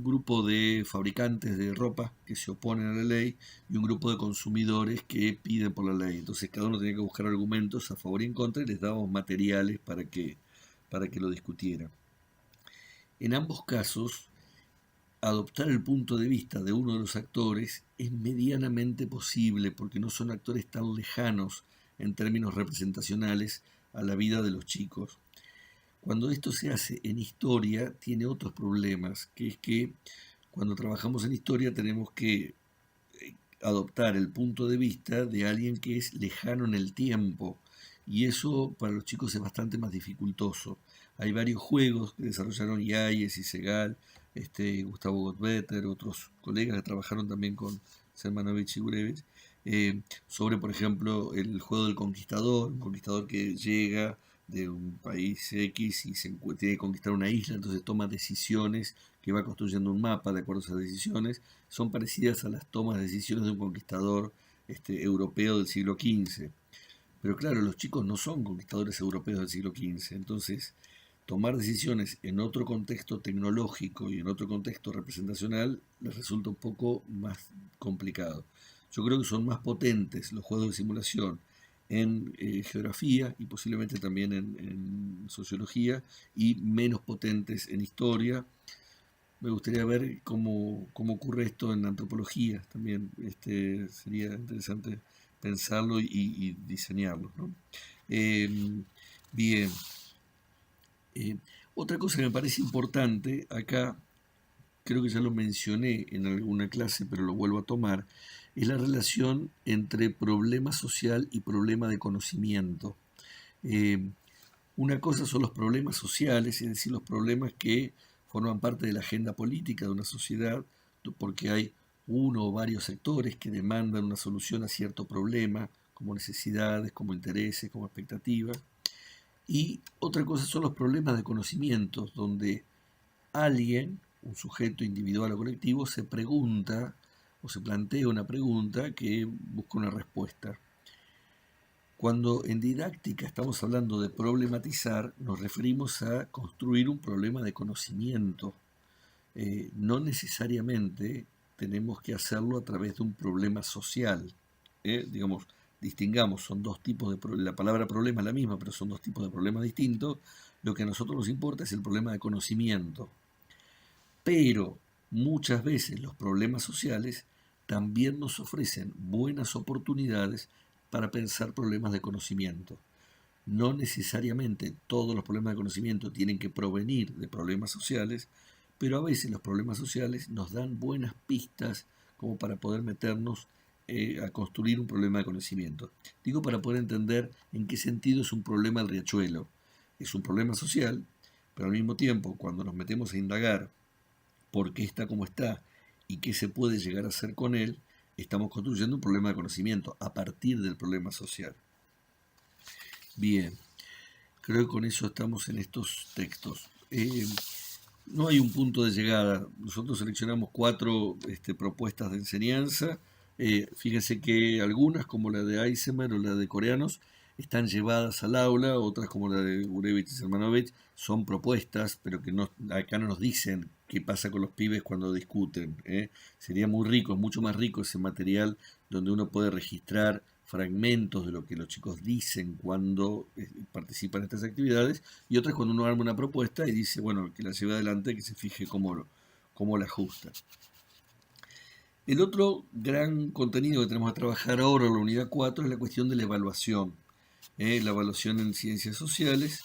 grupo de fabricantes de ropa que se oponen a la ley y un grupo de consumidores que piden por la ley. Entonces cada uno tenía que buscar argumentos a favor y en contra y les dábamos materiales para que lo discutieran. En ambos casos, adoptar el punto de vista de uno de los actores es medianamente posible porque no son actores tan lejanos en términos representacionales a la vida de los chicos. Cuando esto se hace en historia, tiene otros problemas, que es que cuando trabajamos en historia tenemos que adoptar el punto de vista de alguien que es lejano en el tiempo, y eso para los chicos es bastante más dificultoso. Hay varios juegos que desarrollaron Yáñez y Segal, Gustavo Gottbetter, otros colegas que trabajaron también con Sermanovich y Gurevich, sobre, por ejemplo, el juego del conquistador, un conquistador que llega de un país X y tiene que conquistar una isla, entonces toma decisiones que va construyendo un mapa de acuerdo a esas decisiones. Son parecidas a las tomas de decisiones de un conquistador europeo del siglo XV. Pero claro, los chicos no son conquistadores europeos del siglo XV, entonces tomar decisiones en otro contexto tecnológico y en otro contexto representacional les resulta un poco más complicado. Yo creo que son más potentes los juegos de simulación en geografía y posiblemente también en sociología y menos potentes en historia. Me gustaría ver cómo ocurre esto en antropología también. Sería interesante pensarlo y diseñarlo, ¿no? Bien. Otra cosa que me parece importante acá, creo que ya lo mencioné en alguna clase, pero lo vuelvo a tomar, es la relación entre problema social y problema de conocimiento. Una cosa son los problemas sociales, es decir, los problemas que forman parte de la agenda política de una sociedad, porque hay uno o varios sectores que demandan una solución a cierto problema, como necesidades, como intereses, como expectativas. Y otra cosa son los problemas de conocimientos, donde alguien, un sujeto individual o colectivo, se pregunta o se plantea una pregunta que busca una respuesta. Cuando en didáctica estamos hablando de problematizar, nos referimos a construir un problema de conocimiento. No necesariamente tenemos que hacerlo a través de un problema social. Digamos, distingamos, son dos tipos de la palabra problema es la misma, pero son dos tipos de problemas distintos. Lo que a nosotros nos importa es el problema de conocimiento. Pero muchas veces los problemas sociales también nos ofrecen buenas oportunidades para pensar problemas de conocimiento. No necesariamente todos los problemas de conocimiento tienen que provenir de problemas sociales, pero a veces los problemas sociales nos dan buenas pistas como para poder meternos a construir un problema de conocimiento. Digo para poder entender en qué sentido es un problema el riachuelo. Es un problema social, pero al mismo tiempo, cuando nos metemos a indagar por qué está como está y qué se puede llegar a hacer con él, estamos construyendo un problema de conocimiento a partir del problema social. Bien, creo que con eso estamos en estos textos. No hay un punto de llegada. Nosotros seleccionamos 4 propuestas de enseñanza. Fíjense que algunas, como la de Eisenberg o la de Coreanos, están llevadas al aula, otras como la de Gurevich y Sermanovich son propuestas, pero que no, acá no nos dicen qué pasa con los pibes cuando discuten. Sería muy rico, es mucho más rico ese material donde uno puede registrar fragmentos de lo que los chicos dicen cuando participan en estas actividades, y otras cuando uno arma una propuesta y dice, bueno, que la lleve adelante, que se fije cómo la ajusta. El otro gran contenido que tenemos que trabajar ahora en la unidad 4 es la cuestión de la evaluación. La evaluación en ciencias sociales.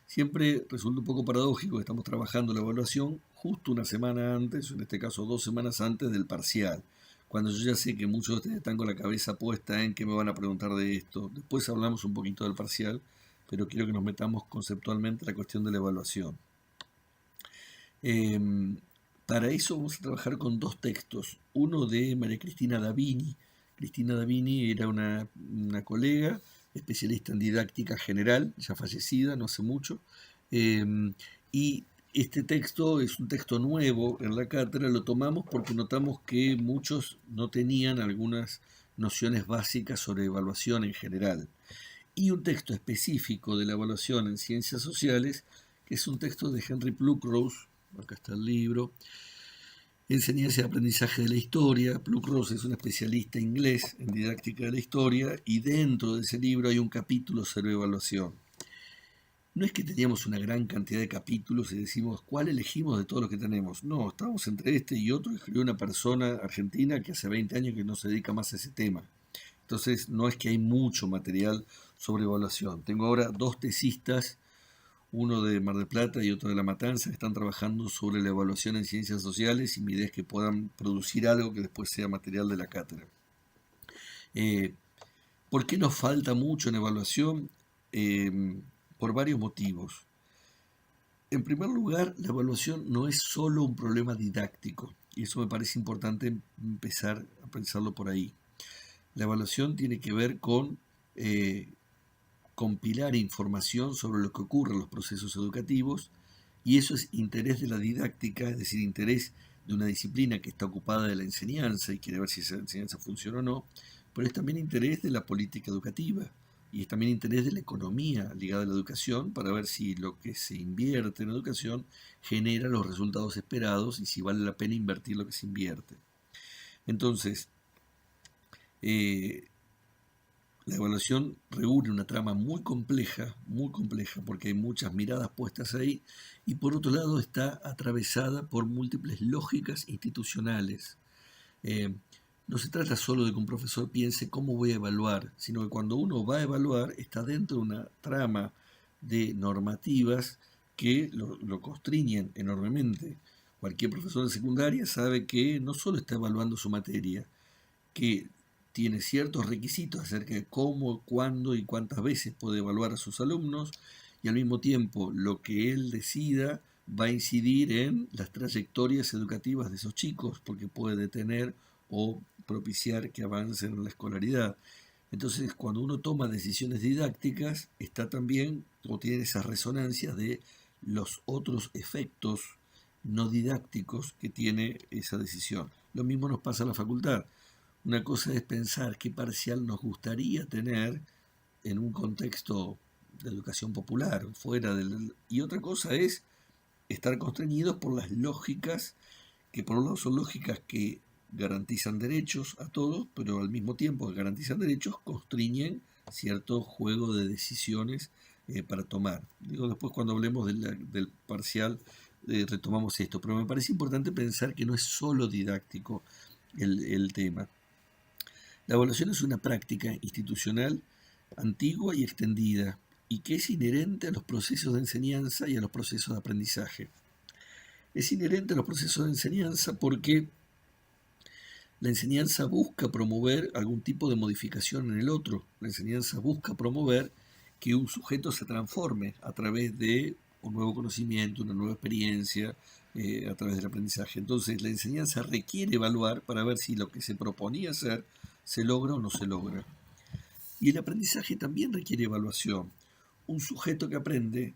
Siempre resulta un poco paradójico que estamos trabajando la evaluación justo una semana antes, o en este caso 2 semanas antes del parcial, cuando yo ya sé que muchos de ustedes están con la cabeza puesta en qué me van a preguntar de esto. Después hablamos un poquito del parcial, pero quiero que nos metamos conceptualmente en la cuestión de la evaluación. Para eso vamos a trabajar con 2 textos. Uno de María Cristina Davini. Cristina Davini era una colega especialista en didáctica general, ya fallecida, no hace mucho, y este texto es un texto nuevo en la cátedra, lo tomamos porque notamos que muchos no tenían algunas nociones básicas sobre evaluación en general. Y un texto específico de la evaluación en ciencias sociales, que es un texto de Henry Pluckrose, acá está el libro, Enseñanza y aprendizaje de la historia. Pluckrose es un especialista inglés en didáctica de la historia y dentro de ese libro hay un capítulo sobre evaluación. No es que teníamos una gran cantidad de capítulos y decimos, ¿cuál elegimos de todos los que tenemos? No, estábamos entre este y otro, escribió una persona argentina que hace 20 años que no se dedica más a ese tema. Entonces, no es que hay mucho material sobre evaluación. Tengo ahora 2 tesistas, uno de Mar del Plata y otro de La Matanza, que están trabajando sobre la evaluación en ciencias sociales y mi idea es que puedan producir algo que después sea material de la cátedra. ¿Por qué nos falta mucho en evaluación? Por varios motivos. En primer lugar, la evaluación no es solo un problema didáctico, y eso me parece importante empezar a pensarlo por ahí. La evaluación tiene que ver con compilar información sobre lo que ocurre en los procesos educativos, y eso es interés de la didáctica, es decir, interés de una disciplina que está ocupada de la enseñanza y quiere ver si esa enseñanza funciona o no, pero es también interés de la política educativa y es también interés de la economía ligada a la educación para ver si lo que se invierte en educación genera los resultados esperados y si vale la pena invertir lo que se invierte. Entonces, la evaluación reúne una trama muy compleja, porque hay muchas miradas puestas ahí, y por otro lado está atravesada por múltiples lógicas institucionales. No se trata solo de que un profesor piense cómo voy a evaluar, sino que cuando uno va a evaluar está dentro de una trama de normativas que lo constriñen enormemente. Cualquier profesor de secundaria sabe que no solo está evaluando su materia, que tiene ciertos requisitos acerca de cómo, cuándo y cuántas veces puede evaluar a sus alumnos, y al mismo tiempo lo que él decida va a incidir en las trayectorias educativas de esos chicos, porque puede detener o propiciar que avancen en la escolaridad. Entonces, cuando uno toma decisiones didácticas, está también, o tiene esas resonancias de los otros efectos no didácticos que tiene esa decisión. Lo mismo nos pasa a la facultad. Una cosa es pensar qué parcial nos gustaría tener, en un contexto de educación popular, y otra cosa es estar constreñidos por las lógicas, que por un lado son lógicas que garantizan derechos a todos, pero al mismo tiempo que garantizan derechos, constriñen cierto juego de decisiones para tomar. Digo, después cuando hablemos del parcial retomamos esto, pero me parece importante pensar que no es solo didáctico el tema. La evaluación es una práctica institucional antigua y extendida, y que es inherente a los procesos de enseñanza y a los procesos de aprendizaje. Es inherente a los procesos de enseñanza porque la enseñanza busca promover algún tipo de modificación en el otro. La enseñanza busca promover que un sujeto se transforme a través de un nuevo conocimiento, una nueva experiencia, a través del aprendizaje. Entonces, la enseñanza requiere evaluar para ver si lo que se proponía hacer se logra o no se logra. Y el aprendizaje también requiere evaluación. Un sujeto que aprende,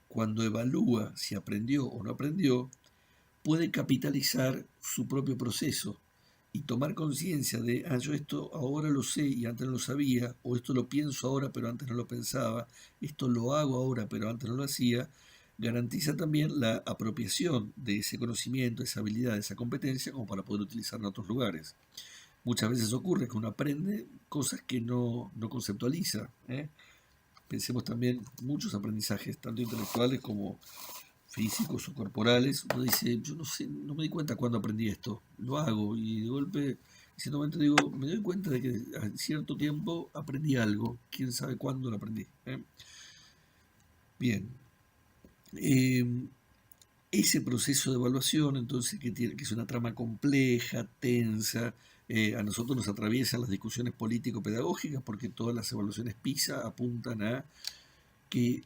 cuando evalúa si aprendió o no aprendió, puede capitalizar su propio proceso y tomar conciencia de, yo esto ahora lo sé y antes no lo sabía, o esto lo pienso ahora pero antes no lo pensaba, esto lo hago ahora pero antes no lo hacía, garantiza también la apropiación de ese conocimiento, esa habilidad, esa competencia como para poder utilizarlo en otros lugares. Muchas veces ocurre que uno aprende cosas que no conceptualiza. Pensemos también muchos aprendizajes, tanto intelectuales como físicos o corporales. Uno dice, yo no sé, no me di cuenta cuándo aprendí esto, lo hago y de golpe, en cierto momento digo, me doy cuenta de que a cierto tiempo aprendí algo, quién sabe cuándo lo aprendí. Bien. Ese proceso de evaluación, entonces, que es una trama compleja, tensa, a nosotros nos atraviesan las discusiones político-pedagógicas porque todas las evaluaciones PISA apuntan a que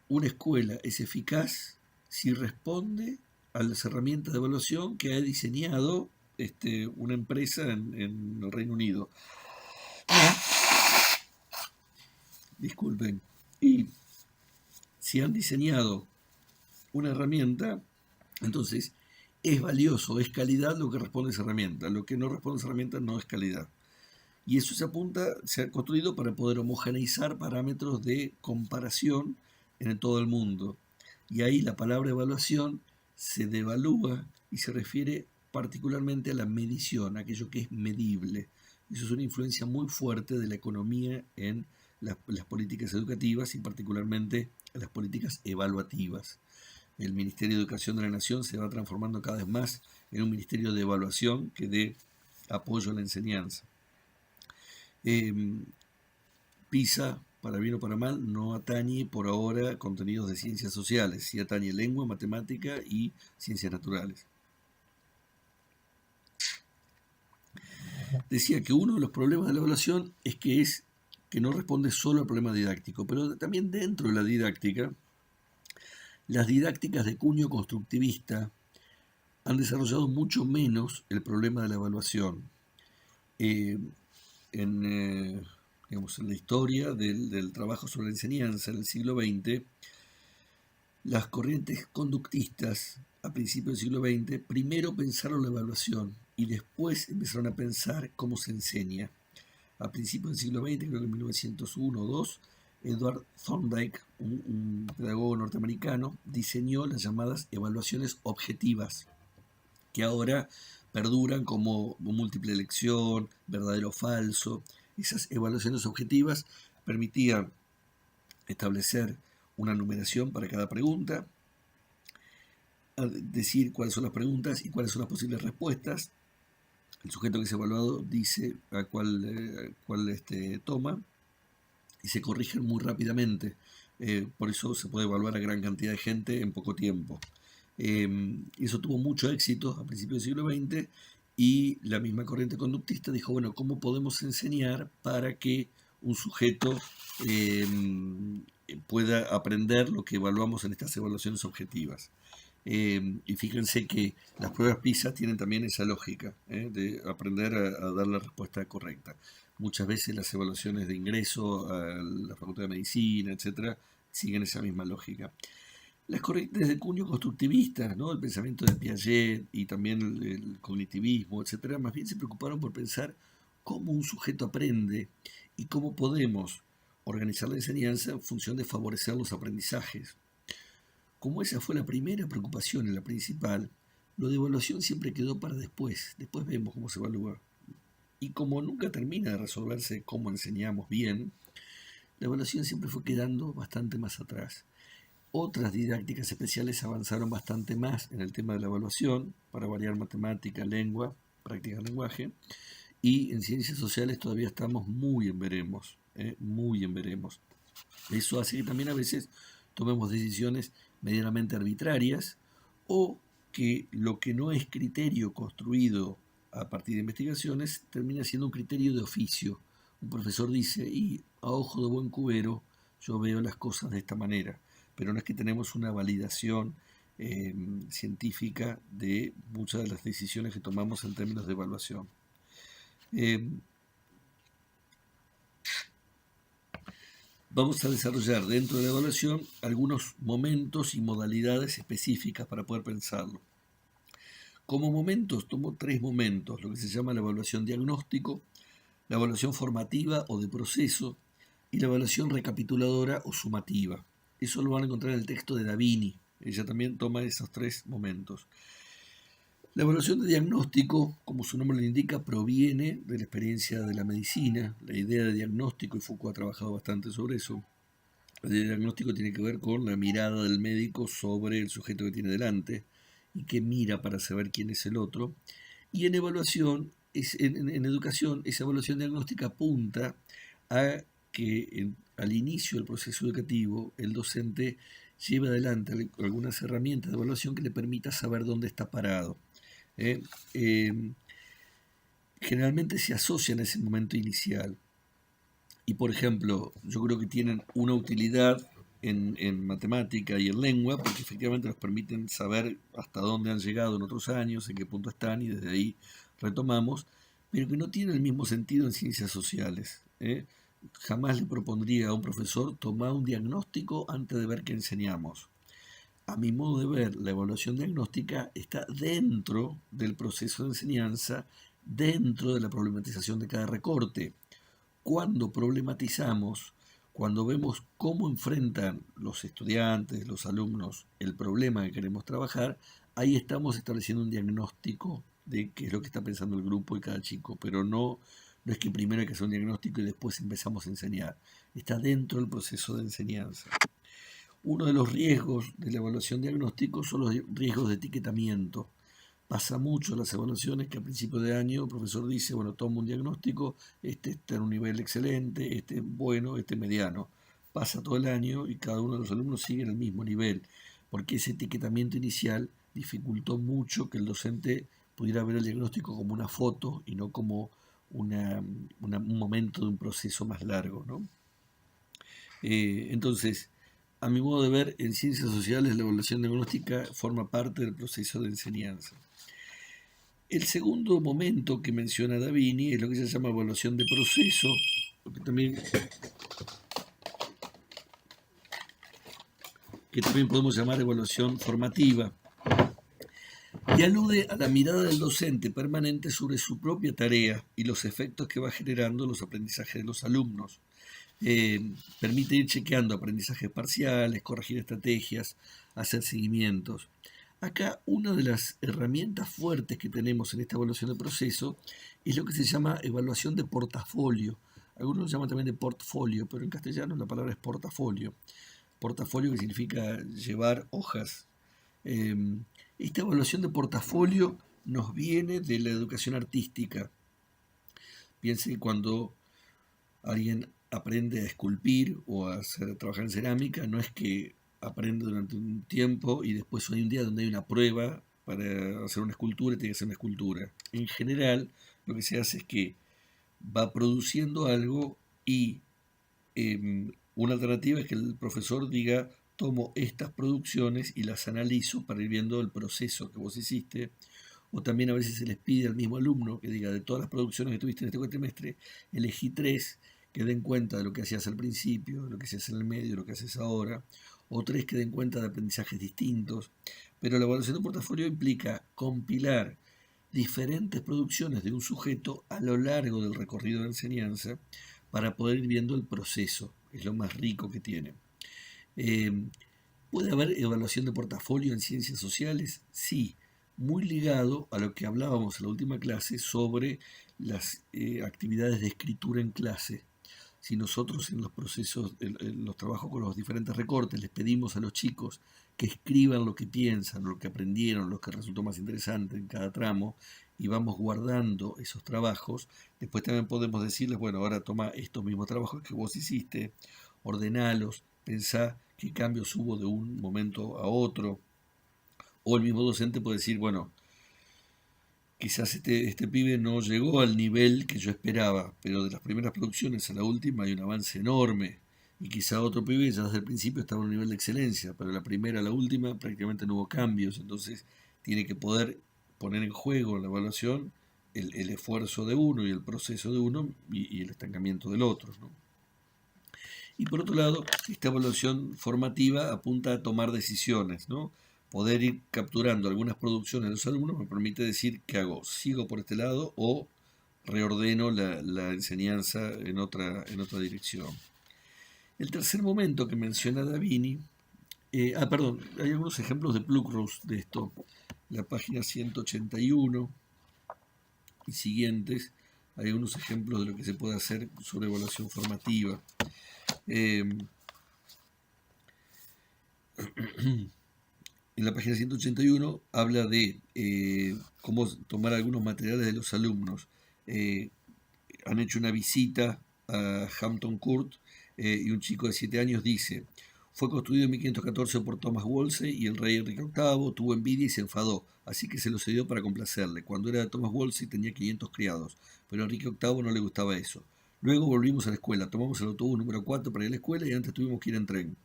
una escuela es eficaz si responde a las herramientas de evaluación que ha diseñado una empresa en el Reino Unido. Disculpen. Y si han diseñado una herramienta, entonces es valioso, es calidad lo que responde esa herramienta. Lo que no responde esa herramienta no es calidad. Y eso se ha construido para poder homogeneizar parámetros de comparación en todo el mundo. Y ahí la palabra evaluación se devalúa y se refiere particularmente a la medición, aquello que es medible. Eso es una influencia muy fuerte de la economía en las políticas educativas y particularmente en las políticas evaluativas. El Ministerio de Educación de la Nación se va transformando cada vez más en un ministerio de evaluación que dé apoyo a la enseñanza. PISA, para bien o para mal, no atañe por ahora contenidos de ciencias sociales, sí atañe lengua, matemática y ciencias naturales. Decía que uno de los problemas de la evaluación es que no responde solo al problema didáctico, pero también dentro de la didáctica, las didácticas de cuño constructivista han desarrollado mucho menos el problema de la evaluación. En la historia del trabajo sobre la enseñanza en el siglo XX, las corrientes conductistas a principios del siglo XX primero pensaron la evaluación y después empezaron a pensar cómo se enseña. A principios del siglo XX, creo que en 1901 o 2, Edward Thorndike, un pedagogo norteamericano, diseñó las llamadas evaluaciones objetivas, que ahora perduran como múltiple elección, verdadero o falso. Esas evaluaciones objetivas permitían establecer una numeración para cada pregunta, decir cuáles son las preguntas y cuáles son las posibles respuestas. El sujeto que es evaluado dice a cuál toma y se corrigen muy rápidamente. Por eso se puede evaluar a gran cantidad de gente en poco tiempo. Eso tuvo mucho éxito a principios del siglo XX y la misma corriente conductista dijo, bueno, ¿cómo podemos enseñar para que un sujeto pueda aprender lo que evaluamos en estas evaluaciones objetivas? Y fíjense que las pruebas PISA tienen también esa lógica de aprender a dar la respuesta correcta. Muchas veces las evaluaciones de ingreso a la Facultad de Medicina, etcétera, siguen esa misma lógica. Las corrientes de cuño constructivista, ¿no? El pensamiento de Piaget y también el cognitivismo, etcétera, más bien se preocuparon por pensar cómo un sujeto aprende y cómo podemos organizar la enseñanza en función de favorecer los aprendizajes. Como esa fue la primera preocupación y la principal, lo de evaluación siempre quedó para después. Después vemos cómo se evalúa. Y como nunca termina de resolverse cómo enseñamos bien, la evaluación siempre fue quedando bastante más atrás. Otras didácticas especiales avanzaron bastante más en el tema de la evaluación, para variar matemática, lengua, práctica del lenguaje, y en ciencias sociales todavía estamos muy en veremos, muy en veremos. Eso hace que también a veces tomemos decisiones medianamente arbitrarias o que lo que no es criterio construido a partir de investigaciones termina siendo un criterio de oficio. Un profesor dice, y a ojo de buen cubero yo veo las cosas de esta manera, pero no es que tenemos una validación científica de muchas de las decisiones que tomamos en términos de evaluación. Vamos a desarrollar dentro de la evaluación algunos momentos y modalidades específicas para poder pensarlo. Como momentos, tomo 3 momentos, lo que se llama la evaluación diagnóstico, la evaluación formativa o de proceso y la evaluación recapituladora o sumativa. Eso lo van a encontrar en el texto de Davini. Ella también toma esos 3 momentos. La evaluación de diagnóstico, como su nombre lo indica, proviene de la experiencia de la medicina. La idea de diagnóstico, y Foucault ha trabajado bastante sobre eso, el diagnóstico tiene que ver con la mirada del médico sobre el sujeto que tiene delante y que mira para saber quién es el otro. Y en evaluación, en educación, esa evaluación diagnóstica apunta a que al inicio del proceso educativo el docente lleve adelante algunas herramientas de evaluación que le permita saber dónde está parado. Generalmente se asocian a ese momento inicial. Y por ejemplo, yo creo que tienen una utilidad en matemática y en lengua, porque efectivamente nos permiten saber hasta dónde han llegado en otros años, en qué punto están, y desde ahí retomamos, pero que no tiene el mismo sentido en ciencias sociales. Jamás le propondría a un profesor tomar un diagnóstico antes de ver qué enseñamos. A mi modo de ver, la evaluación diagnóstica está dentro del proceso de enseñanza, dentro de la problematización de cada recorte. Cuando problematizamos, cuando vemos cómo enfrentan los estudiantes, los alumnos, el problema que queremos trabajar, ahí estamos estableciendo un diagnóstico de qué es lo que está pensando el grupo y cada chico, pero no es que primero hay que hacer un diagnóstico y después empezamos a enseñar. Está dentro del proceso de enseñanza. Uno de los riesgos de la evaluación diagnóstico son los riesgos de etiquetamiento. Pasa mucho en las evaluaciones que a principio de año el profesor dice, bueno, tomo un diagnóstico, este está en un nivel excelente, este bueno, este mediano. Pasa todo el año y cada uno de los alumnos sigue en el mismo nivel, porque ese etiquetamiento inicial dificultó mucho que el docente pudiera ver el diagnóstico como una foto y no como un momento de un proceso más largo, ¿no? Entonces, a mi modo de ver, en ciencias sociales la evaluación diagnóstica forma parte del proceso de enseñanza. El segundo momento que menciona Davini es lo que se llama evaluación de proceso, que también podemos llamar evaluación formativa, y alude a la mirada del docente permanente sobre su propia tarea y los efectos que va generando los aprendizajes de los alumnos. Permite ir chequeando aprendizajes parciales, corregir estrategias, hacer seguimientos. Acá una de las herramientas fuertes que tenemos en esta evaluación de proceso es lo que se llama evaluación de portafolio. Algunos lo llaman también de portfolio, pero en castellano la palabra es portafolio. Portafolio que significa llevar hojas. Esta evaluación de portafolio nos viene de la educación artística. Piensen que cuando alguien aprende a esculpir o a trabajar en cerámica, no es que aprende durante un tiempo y después hay un día donde hay una prueba para hacer una escultura y tiene que hacer una escultura. En general, lo que se hace es que va produciendo algo y una alternativa es que el profesor diga, tomo estas producciones y las analizo para ir viendo el proceso que vos hiciste. O también a veces se les pide al mismo alumno que diga, de todas las producciones que tuviste en este cuatrimestre, elegí 3 que den cuenta de lo que hacías al principio, de lo que hacías en el medio, de lo que haces ahora, o 3 que den cuenta de aprendizajes distintos. Pero la evaluación de portafolio implica compilar diferentes producciones de un sujeto a lo largo del recorrido de enseñanza para poder ir viendo el proceso. es lo más rico que tiene. ¿Puede haber evaluación de portafolio en ciencias sociales? Sí, muy ligado a lo que hablábamos en la última clase sobre las actividades de escritura en clase. Si nosotros en los procesos, en los trabajos con los diferentes recortes, les pedimos a los chicos que escriban lo que piensan, lo que aprendieron, lo que resultó más interesante en cada tramo, y vamos guardando esos trabajos, después también podemos decirles, bueno, ahora toma estos mismos trabajos que vos hiciste, ordenalos, pensá qué cambios hubo de un momento a otro, o el mismo docente puede decir, bueno, quizás este pibe no llegó al nivel que yo esperaba, pero de las primeras producciones a la última hay un avance enorme. Y quizá otro pibe ya desde el principio estaba en un nivel de excelencia, pero de la primera a la última prácticamente no hubo cambios. Entonces tiene que poder poner en juego en la evaluación el esfuerzo de uno y el proceso de uno y el estancamiento del otro, ¿no? Y por otro lado, esta evaluación formativa apunta a tomar decisiones, ¿no? Poder ir capturando algunas producciones de los alumnos me permite decir qué hago, sigo por este lado o reordeno la enseñanza en otra dirección. El tercer momento que menciona Davini, perdón, hay algunos ejemplos de Pluckrose de esto, la página 181 y siguientes, hay algunos ejemplos de lo que se puede hacer sobre evaluación formativa. En la página 181 habla de cómo tomar algunos materiales de los alumnos. Han hecho una visita a Hampton Court y un chico de 7 años dice: fue construido en 1514 por Thomas Wolsey y el rey Enrique VIII tuvo envidia y se enfadó, así que se lo cedió para complacerle. Cuando era de Thomas Wolsey tenía 500 criados, pero a Enrique VIII no le gustaba eso. Luego volvimos a la escuela, tomamos el autobús número 4 para ir a la escuela y antes tuvimos que ir en tren.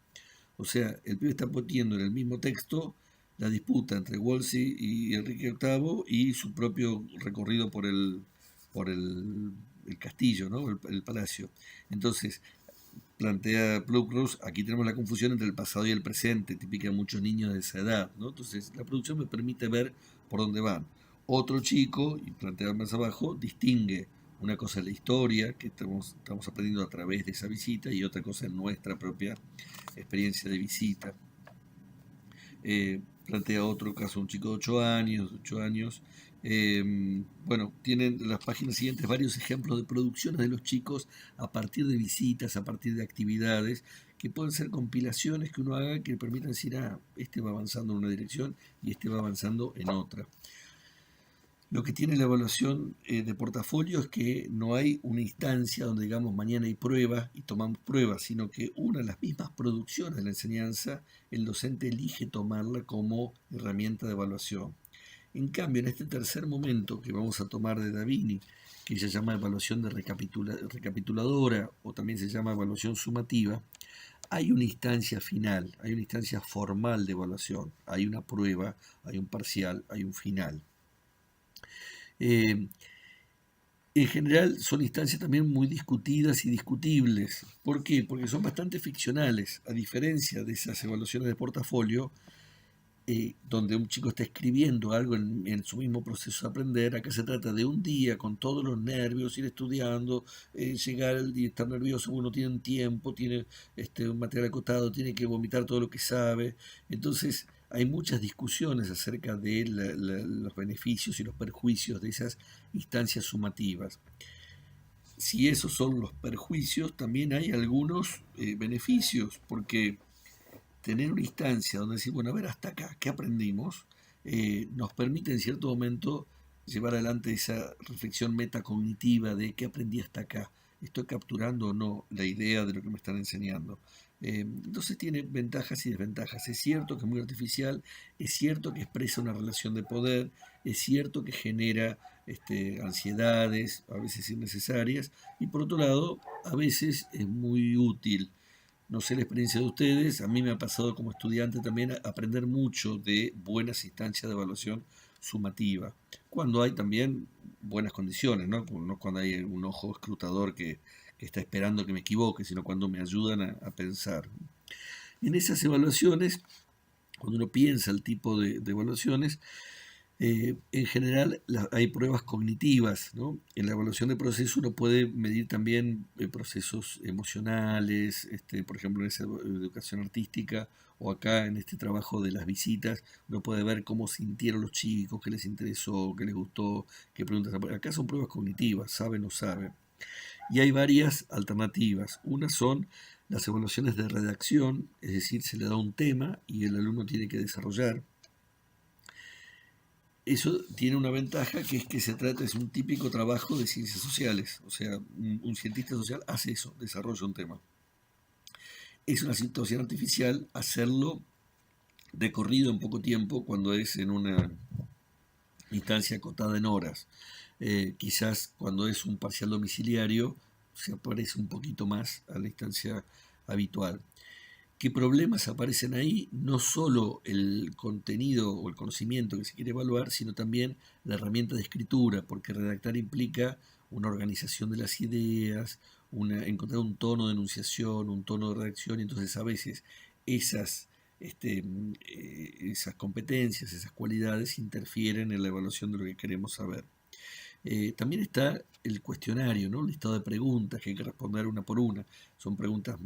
O sea, el pibe está poniendo en el mismo texto la disputa entre Wolsey y Enrique VIII y su propio recorrido por el castillo, ¿no? El palacio. Entonces, plantea Pluckrose, aquí tenemos la confusión entre el pasado y el presente, típica de muchos niños de esa edad, ¿no? Entonces, la producción me permite ver por dónde van. Otro chico, y plantea más abajo, distingue una cosa es la historia que estamos aprendiendo a través de esa visita y otra cosa es nuestra propia experiencia de visita. Plantea otro caso, un chico de 8 años. Bueno, tienen en las páginas siguientes varios ejemplos de producciones de los chicos a partir de visitas, a partir de actividades, que pueden ser compilaciones que uno haga que le permitan decir, este va avanzando en una dirección y este va avanzando en otra. Lo que tiene la evaluación de portafolio es que no hay una instancia donde digamos mañana hay prueba y tomamos pruebas, sino que una de las mismas producciones de la enseñanza, el docente elige tomarla como herramienta de evaluación. En cambio, en este tercer momento que vamos a tomar de Davini, que se llama evaluación de recapituladora o también se llama evaluación sumativa, hay una instancia final, hay una instancia formal de evaluación, hay una prueba, hay un parcial, hay un final. En general son instancias también muy discutidas y discutibles. ¿Por qué? Porque son bastante ficcionales, a diferencia de esas evaluaciones de portafolio, donde un chico está escribiendo algo en su mismo proceso de aprender. Acá se trata de un día con todos los nervios, ir estudiando, llegar al día, estar nervioso, uno tiene un tiempo, tiene un material acotado, tiene que vomitar todo lo que sabe. Entonces hay muchas discusiones acerca de los beneficios y los perjuicios de esas instancias sumativas. Si esos son los perjuicios, también hay algunos beneficios, porque tener una instancia donde decir, bueno, a ver, hasta acá, ¿qué aprendimos? Nos permite en cierto momento llevar adelante esa reflexión metacognitiva de qué aprendí hasta acá. ¿Estoy capturando o no la idea de lo que me están enseñando? Entonces tiene ventajas y desventajas. Es cierto que es muy artificial, es cierto que expresa una relación de poder, es cierto que genera ansiedades, a veces innecesarias, y por otro lado, a veces es muy útil. No sé la experiencia de ustedes, a mí me ha pasado como estudiante también aprender mucho de buenas instancias de evaluación sumativa, cuando hay también buenas condiciones, ¿no? No cuando hay un ojo escrutador que está esperando que me equivoque, sino cuando me ayudan a pensar. En esas evaluaciones, cuando uno piensa el tipo de evaluaciones, En general hay pruebas cognitivas, ¿no? En la evaluación de proceso uno puede medir también procesos emocionales, por ejemplo en esa educación artística o acá en este trabajo de las visitas, uno puede ver cómo sintieron los chicos, qué les interesó, qué les gustó, qué preguntas. Acá son pruebas cognitivas, sabe o no sabe. Y hay varias alternativas. Una son las evaluaciones de redacción, es decir, se le da un tema y el alumno tiene que desarrollar. Eso tiene una ventaja, que es que se trata de un típico trabajo de ciencias sociales. O sea, un cientista social hace eso, desarrolla un tema. Es una situación artificial hacerlo de corrido en poco tiempo cuando es en una instancia acotada en horas. Quizás cuando es un parcial domiciliario se aparece un poquito más a la instancia habitual. ¿Qué problemas aparecen ahí? No solo el contenido o el conocimiento que se quiere evaluar, sino también la herramienta de escritura, porque redactar implica una organización de las ideas, encontrar un tono de enunciación, un tono de redacción, y entonces a veces esas, esas competencias, esas cualidades interfieren en la evaluación de lo que queremos saber. También está el cuestionario, ¿no? Un listado de preguntas que hay que responder una por una. Son preguntas,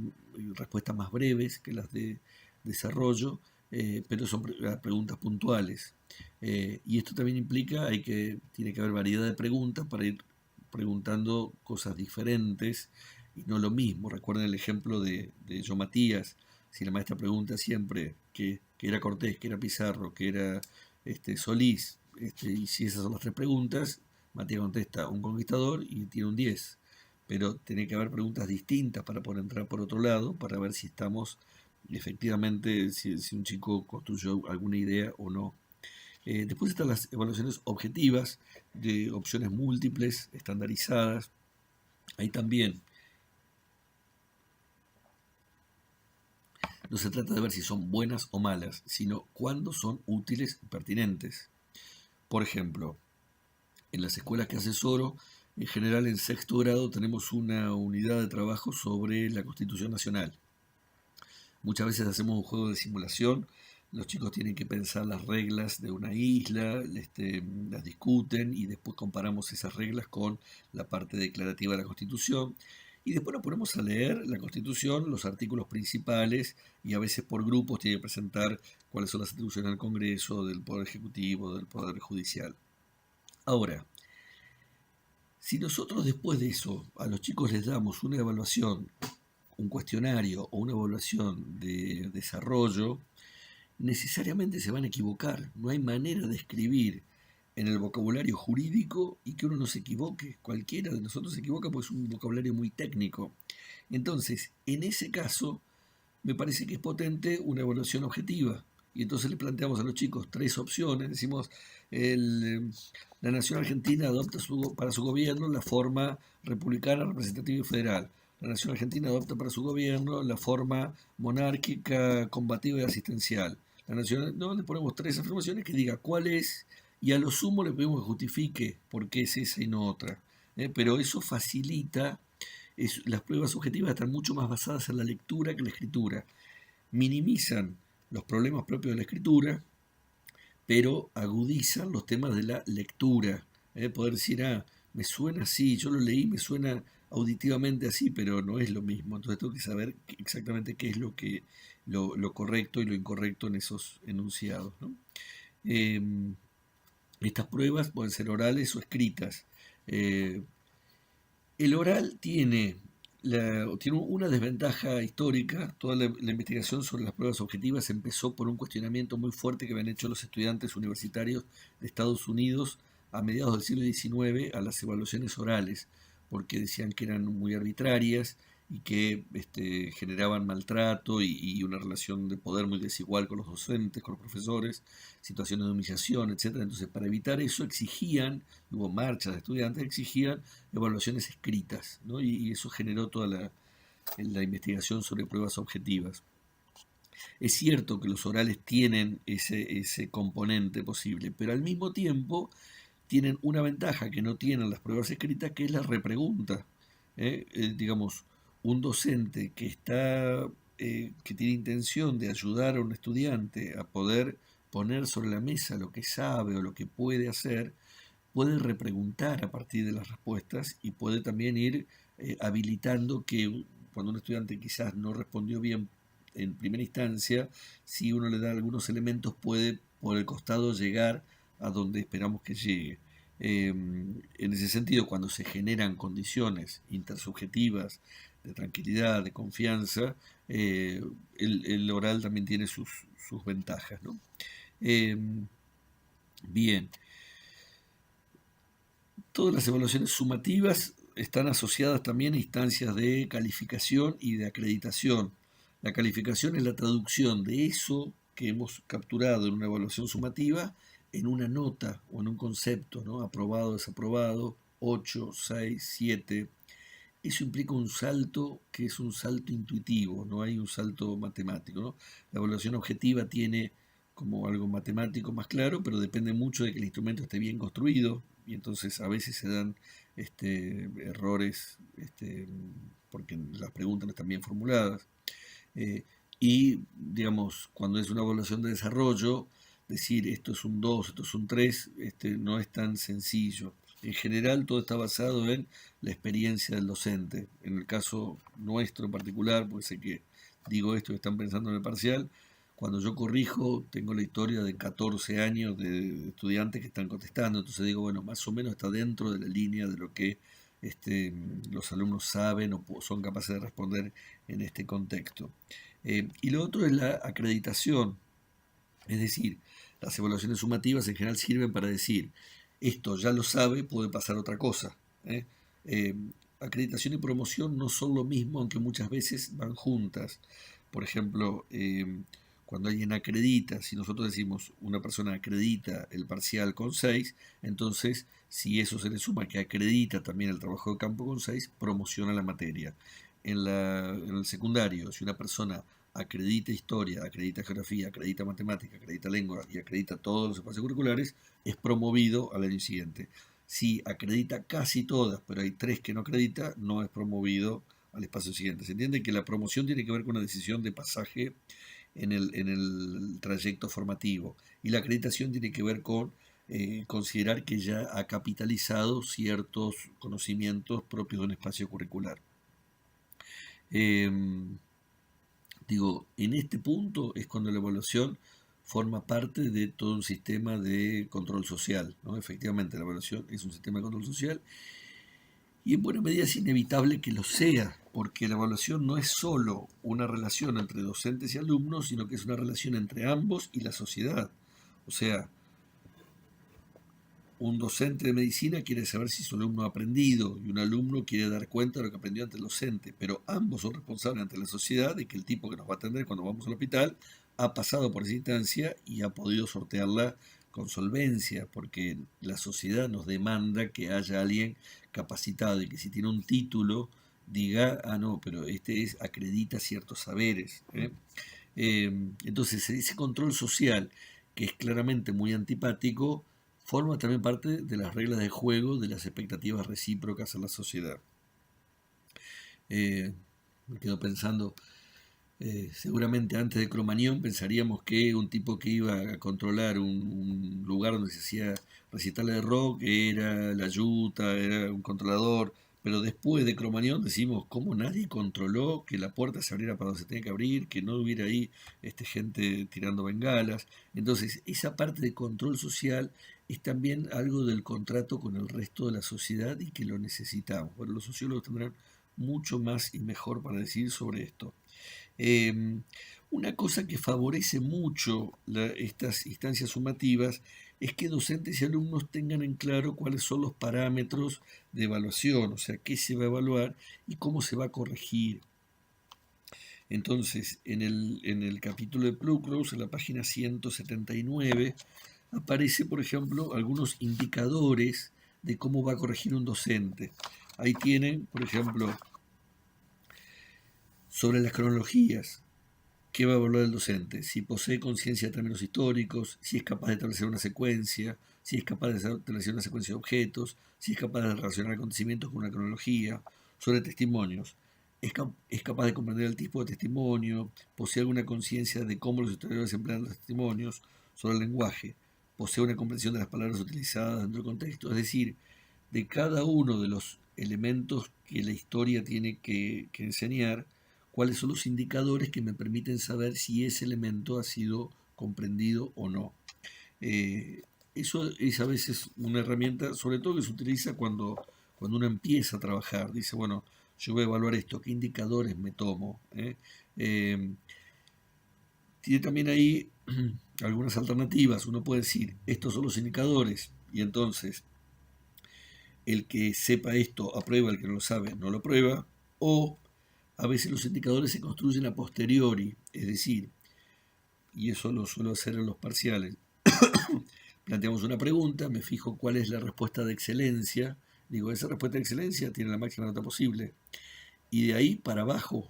respuestas más breves que las de desarrollo, pero son preguntas puntuales. Y esto también implica, tiene que haber variedad de preguntas para ir preguntando cosas diferentes y no lo mismo. Recuerden el ejemplo de Yo Matías. Si la maestra pregunta siempre que era Cortés, que era Pizarro, que era Solís, y si esas son las tres preguntas, Matías contesta un conquistador y tiene un 10. Pero tiene que haber preguntas distintas para poder entrar por otro lado, para ver si estamos efectivamente, si un chico construyó alguna idea o no. Después están las evaluaciones objetivas de opciones múltiples, estandarizadas. Ahí también no se trata de ver si son buenas o malas, sino cuándo son útiles y pertinentes. Por ejemplo, en las escuelas que asesoro, en general en sexto grado tenemos una unidad de trabajo sobre la Constitución Nacional. Muchas veces hacemos un juego de simulación, los chicos tienen que pensar las reglas de una isla, las discuten y después comparamos esas reglas con la parte declarativa de la Constitución. Y después nos ponemos a leer la Constitución, los artículos principales, y a veces por grupos tiene que presentar cuáles son las atribuciones del Congreso, del Poder Ejecutivo, del Poder Judicial. Ahora, si nosotros después de eso a los chicos les damos una evaluación, un cuestionario o una evaluación de desarrollo, necesariamente se van a equivocar. No hay manera de escribir en el vocabulario jurídico y que uno no se equivoque. Cualquiera de nosotros se equivoca porque es un vocabulario muy técnico. Entonces, en ese caso, me parece que es potente una evaluación objetiva. Y entonces le planteamos a los chicos tres opciones. Decimos, la nación argentina adopta para su gobierno la forma republicana, representativa y federal. La nación argentina adopta para su gobierno la forma monárquica, combativa y asistencial. No, le ponemos tres afirmaciones que diga cuál es, y a lo sumo le pedimos que justifique por qué es esa y no otra. Pero eso facilita, las pruebas objetivas están mucho más basadas en la lectura que en la escritura. Minimizan los problemas propios de la escritura, pero agudizan los temas de la lectura. Poder decir, me suena así, yo lo leí, me suena auditivamente así, pero no es lo mismo. Entonces tengo que saber exactamente qué es lo correcto y lo incorrecto en esos enunciados, ¿no? Estas pruebas pueden ser orales o escritas. El oral tiene una desventaja histórica. Toda la investigación sobre las pruebas objetivas empezó por un cuestionamiento muy fuerte que habían hecho los estudiantes universitarios de Estados Unidos a mediados del siglo XIX a las evaluaciones orales, porque decían que eran muy arbitrarias y que generaban maltrato y una relación de poder muy desigual con los docentes, con los profesores, situaciones de humillación, etc. Entonces, para evitar eso, hubo marchas de estudiantes, exigían evaluaciones escritas, ¿no? Y eso generó toda la investigación sobre pruebas objetivas. Es cierto que los orales tienen ese componente posible, pero al mismo tiempo tienen una ventaja que no tienen las pruebas escritas, que es la repregunta. Digamos, un docente que tiene intención de ayudar a un estudiante a poder poner sobre la mesa lo que sabe o lo que puede hacer, puede repreguntar a partir de las respuestas y puede también ir habilitando que cuando un estudiante quizás no respondió bien en primera instancia, si uno le da algunos elementos puede por el costado llegar a donde esperamos que llegue. En ese sentido, cuando se generan condiciones intersubjetivas de tranquilidad, de confianza, el oral también tiene sus ventajas, ¿no? Eh, bien, todas las evaluaciones sumativas están asociadas también a instancias de calificación y de acreditación. La calificación es la traducción de eso que hemos capturado en una evaluación sumativa en una nota o en un concepto, ¿no? Aprobado, desaprobado, 8, 6, 7. Eso implica un salto que es un salto intuitivo, no hay un salto matemático, ¿no? La evaluación objetiva tiene como algo matemático más claro, pero depende mucho de que el instrumento esté bien construido y entonces a veces se dan errores porque las preguntas no están bien formuladas. Eh, y, digamos, cuando es una evaluación de desarrollo, decir esto es un 2 esto es un 3 no es tan sencillo. En general, todo está basado en la experiencia del docente. En el caso nuestro en particular, pues sé que digo esto que están pensando en el parcial, cuando yo corrijo, tengo la historia de 14 años de estudiantes que están contestando, entonces digo, bueno, más o menos está dentro de la línea de lo que los alumnos saben o son capaces de responder en este contexto. Y lo otro es la acreditación, es decir, las evaluaciones sumativas en general sirven para decir, esto ya lo sabe, puede pasar otra cosa. ¿eh? Eh, Acreditación y promoción no son lo mismo, aunque muchas veces van juntas. Por ejemplo, cuando alguien acredita, si nosotros decimos una persona acredita el parcial con 6, entonces si eso se le suma que acredita también el trabajo de campo con 6, promociona la materia. En el secundario, si una persona acredita historia, acredita geografía, acredita matemática, acredita lengua y acredita todos los espacios curriculares, es promovido al año siguiente. Si acredita casi todas, pero hay 3 que no acredita, no es promovido al espacio siguiente. Se entiende que la promoción tiene que ver con una decisión de pasaje en el trayecto formativo y la acreditación tiene que ver con considerar que ya ha capitalizado ciertos conocimientos propios de un espacio curricular. Digo, en este punto es cuando la evaluación forma parte de todo un sistema de control social, ¿no? Efectivamente, la evaluación es un sistema de control social y en buena medida es inevitable que lo sea, porque la evaluación no es solo una relación entre docentes y alumnos, sino que es una relación entre ambos y la sociedad. O sea, un docente de medicina quiere saber si su alumno ha aprendido y un alumno quiere dar cuenta de lo que aprendió ante el docente, pero ambos son responsables ante la sociedad de que el tipo que nos va a atender cuando vamos al hospital ha pasado por esa instancia y ha podido sortearla con solvencia, porque la sociedad nos demanda que haya alguien capacitado y que si tiene un título diga, ah no, pero acredita ciertos saberes. Entonces ese control social, que es claramente muy antipático, forma también parte de las reglas de juego de las expectativas recíprocas en la sociedad. Me quedo pensando, seguramente antes de Cromañón pensaríamos que un tipo que iba a controlar un lugar donde se hacía recitales de rock era la yuta, era un controlador, pero después de Cromañón decimos cómo nadie controló que la puerta se abriera para donde se tenía que abrir, que no hubiera ahí gente tirando bengalas. Entonces, esa parte de control social es también algo del contrato con el resto de la sociedad y que lo necesitamos. Bueno, los sociólogos tendrán mucho más y mejor para decir sobre esto. Una cosa que favorece mucho estas instancias sumativas es que docentes y alumnos tengan en claro cuáles son los parámetros de evaluación, o sea, qué se va a evaluar y cómo se va a corregir. Entonces, en el capítulo de Pluckrose, en la página 179, aparece, por ejemplo, algunos indicadores de cómo va a corregir un docente. Ahí tienen, por ejemplo, sobre las cronologías. ¿Qué va a evaluar el docente? Si posee conciencia de términos históricos, si es capaz de establecer una secuencia, si es capaz de establecer una secuencia de objetos, si es capaz de relacionar acontecimientos con una cronología, sobre testimonios. Es capaz de comprender el tipo de testimonio, posee alguna conciencia de cómo los historiadores emplean los testimonios, sobre el lenguaje, posee una comprensión de las palabras utilizadas dentro del contexto, es decir, de cada uno de los elementos que la historia tiene que enseñar, cuáles son los indicadores que me permiten saber si ese elemento ha sido comprendido o no. Eso es a veces una herramienta, sobre todo que se utiliza cuando uno empieza a trabajar. Dice, bueno, yo voy a evaluar esto, ¿qué indicadores me tomo? Tiene también ahí algunas alternativas. Uno puede decir, estos son los indicadores, y entonces el que sepa esto aprueba, el que no lo sabe no lo aprueba, o a veces los indicadores se construyen a posteriori, es decir, y eso lo suelo hacer en los parciales. Planteamos una pregunta, me fijo cuál es la respuesta de excelencia, digo, esa respuesta de excelencia tiene la máxima nota posible, y de ahí para abajo,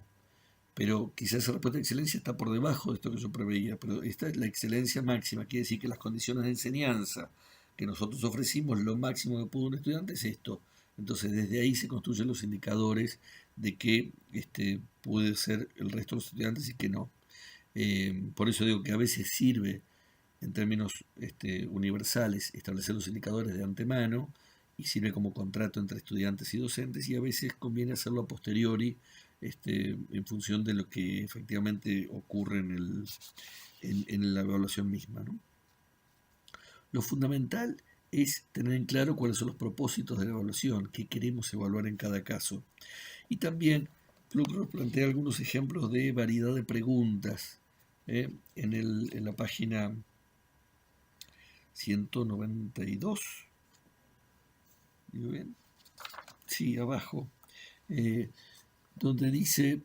pero quizás esa respuesta de excelencia está por debajo de esto que yo preveía, pero esta es la excelencia máxima, quiere decir que las condiciones de enseñanza que nosotros ofrecimos, lo máximo que pudo un estudiante es esto. Entonces desde ahí se construyen los indicadores de que puede ser el resto de los estudiantes y que no. Por eso digo que a veces sirve en términos universales establecer los indicadores de antemano y sirve como contrato entre estudiantes y docentes, y a veces conviene hacerlo a posteriori en función de lo que efectivamente ocurre en la evaluación misma, ¿no? Lo fundamental es tener en claro cuáles son los propósitos de la evaluación, qué queremos evaluar en cada caso. Y también Kluckross plantea algunos ejemplos de variedad de preguntas en la página 192. ¿Digo bien? Sí, abajo. Donde dice,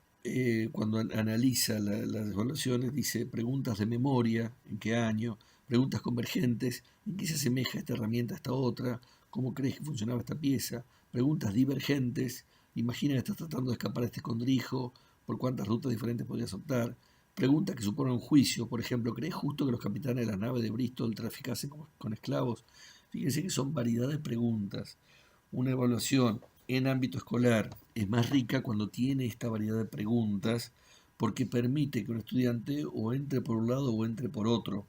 cuando analiza las evaluaciones, dice preguntas de memoria, en qué año, preguntas convergentes, en qué se asemeja esta herramienta a esta otra, cómo crees que funcionaba esta pieza, preguntas divergentes, imagina que estás tratando de escapar de este escondrijo, por cuántas rutas diferentes podrías optar, preguntas que suponen un juicio, por ejemplo, ¿crees justo que los capitanes de las naves de Bristol traficasen con esclavos? Fíjense que son variedad de preguntas. Una evaluación en ámbito escolar es más rica cuando tiene esta variedad de preguntas, porque permite que un estudiante o entre por un lado o entre por otro.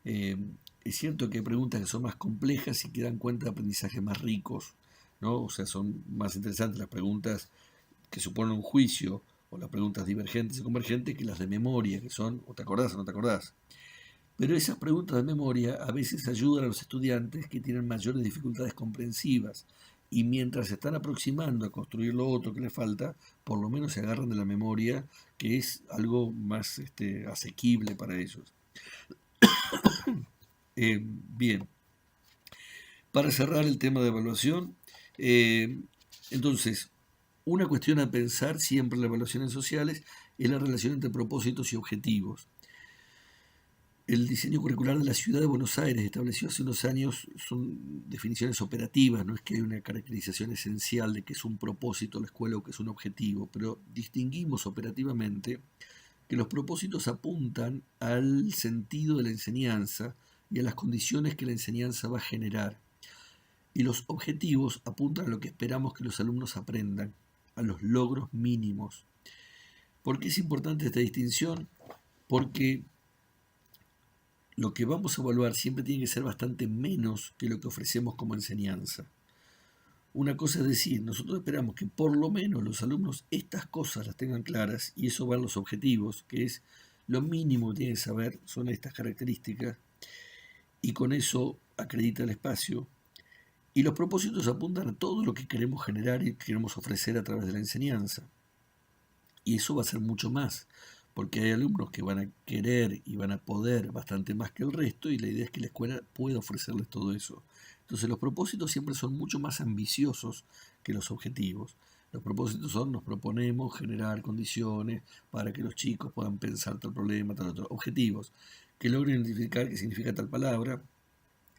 Es cierto que hay preguntas que son más complejas y que dan cuenta de aprendizajes más ricos, ¿no? O sea, son más interesantes las preguntas que suponen un juicio o las preguntas divergentes y convergentes que las de memoria, que son o te acordás o no te acordás. Pero esas preguntas de memoria a veces ayudan a los estudiantes que tienen mayores dificultades comprensivas, y mientras se están aproximando a construir lo otro que les falta, por lo menos se agarran de la memoria, que es algo más asequible para ellos. Bien, para cerrar el tema de evaluación, entonces, una cuestión a pensar siempre en las evaluaciones sociales es la relación entre propósitos y objetivos. El diseño curricular de la ciudad de Buenos Aires estableció hace unos años son definiciones operativas, no es que hay una caracterización esencial de que es un propósito la escuela o que es un objetivo, pero distinguimos operativamente que los propósitos apuntan al sentido de la enseñanza y a las condiciones que la enseñanza va a generar, y los objetivos apuntan a lo que esperamos que los alumnos aprendan, a los logros mínimos. ¿Por qué es importante esta distinción? Porque lo que vamos a evaluar siempre tiene que ser bastante menos que lo que ofrecemos como enseñanza. Una cosa es decir, nosotros esperamos que por lo menos los alumnos estas cosas las tengan claras, y eso va a los objetivos, que es lo mínimo que tienen que saber, son estas características, y con eso acredita el espacio. Y los propósitos apuntan a todo lo que queremos generar y queremos ofrecer a través de la enseñanza. Y eso va a ser mucho más, porque hay alumnos que van a querer y van a poder bastante más que el resto, y la idea es que la escuela pueda ofrecerles todo eso. Entonces los propósitos siempre son mucho más ambiciosos que los objetivos. Los propósitos son, nos proponemos generar condiciones para que los chicos puedan pensar tal problema, tal otro. Objetivos, que logren identificar qué significa tal palabra,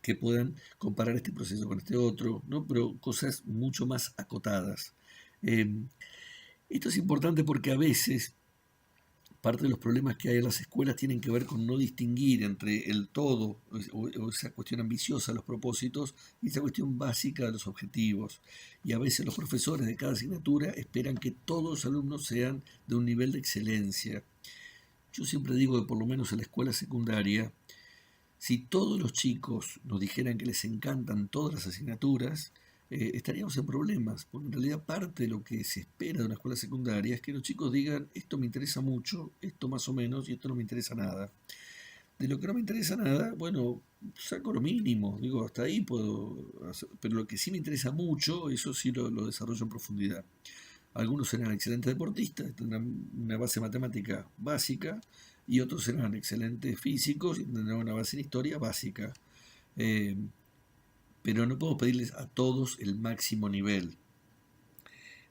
que puedan comparar este proceso con este otro, ¿no? Pero cosas mucho más acotadas. Esto es importante porque a veces parte de los problemas que hay en las escuelas tienen que ver con no distinguir entre el todo o esa cuestión ambiciosa de los propósitos y esa cuestión básica de los objetivos. Y a veces los profesores de cada asignatura esperan que todos los alumnos sean de un nivel de excelencia. Yo siempre digo que por lo menos en la escuela secundaria Si todos los chicos nos dijeran que les encantan todas las asignaturas, estaríamos en problemas, porque en realidad parte de lo que se espera de una escuela secundaria es que los chicos digan, esto me interesa mucho, esto más o menos, y esto no me interesa nada. De lo que no me interesa nada, bueno, saco lo mínimo, digo, hasta ahí puedo hacer, pero lo que sí me interesa mucho, eso sí lo desarrollo en profundidad. Algunos serán excelentes deportistas, tendrán una base matemática básica, y otros serán excelentes físicos y tendrán una base en historia básica. Eh, pero no podemos pedirles a todos el máximo nivel.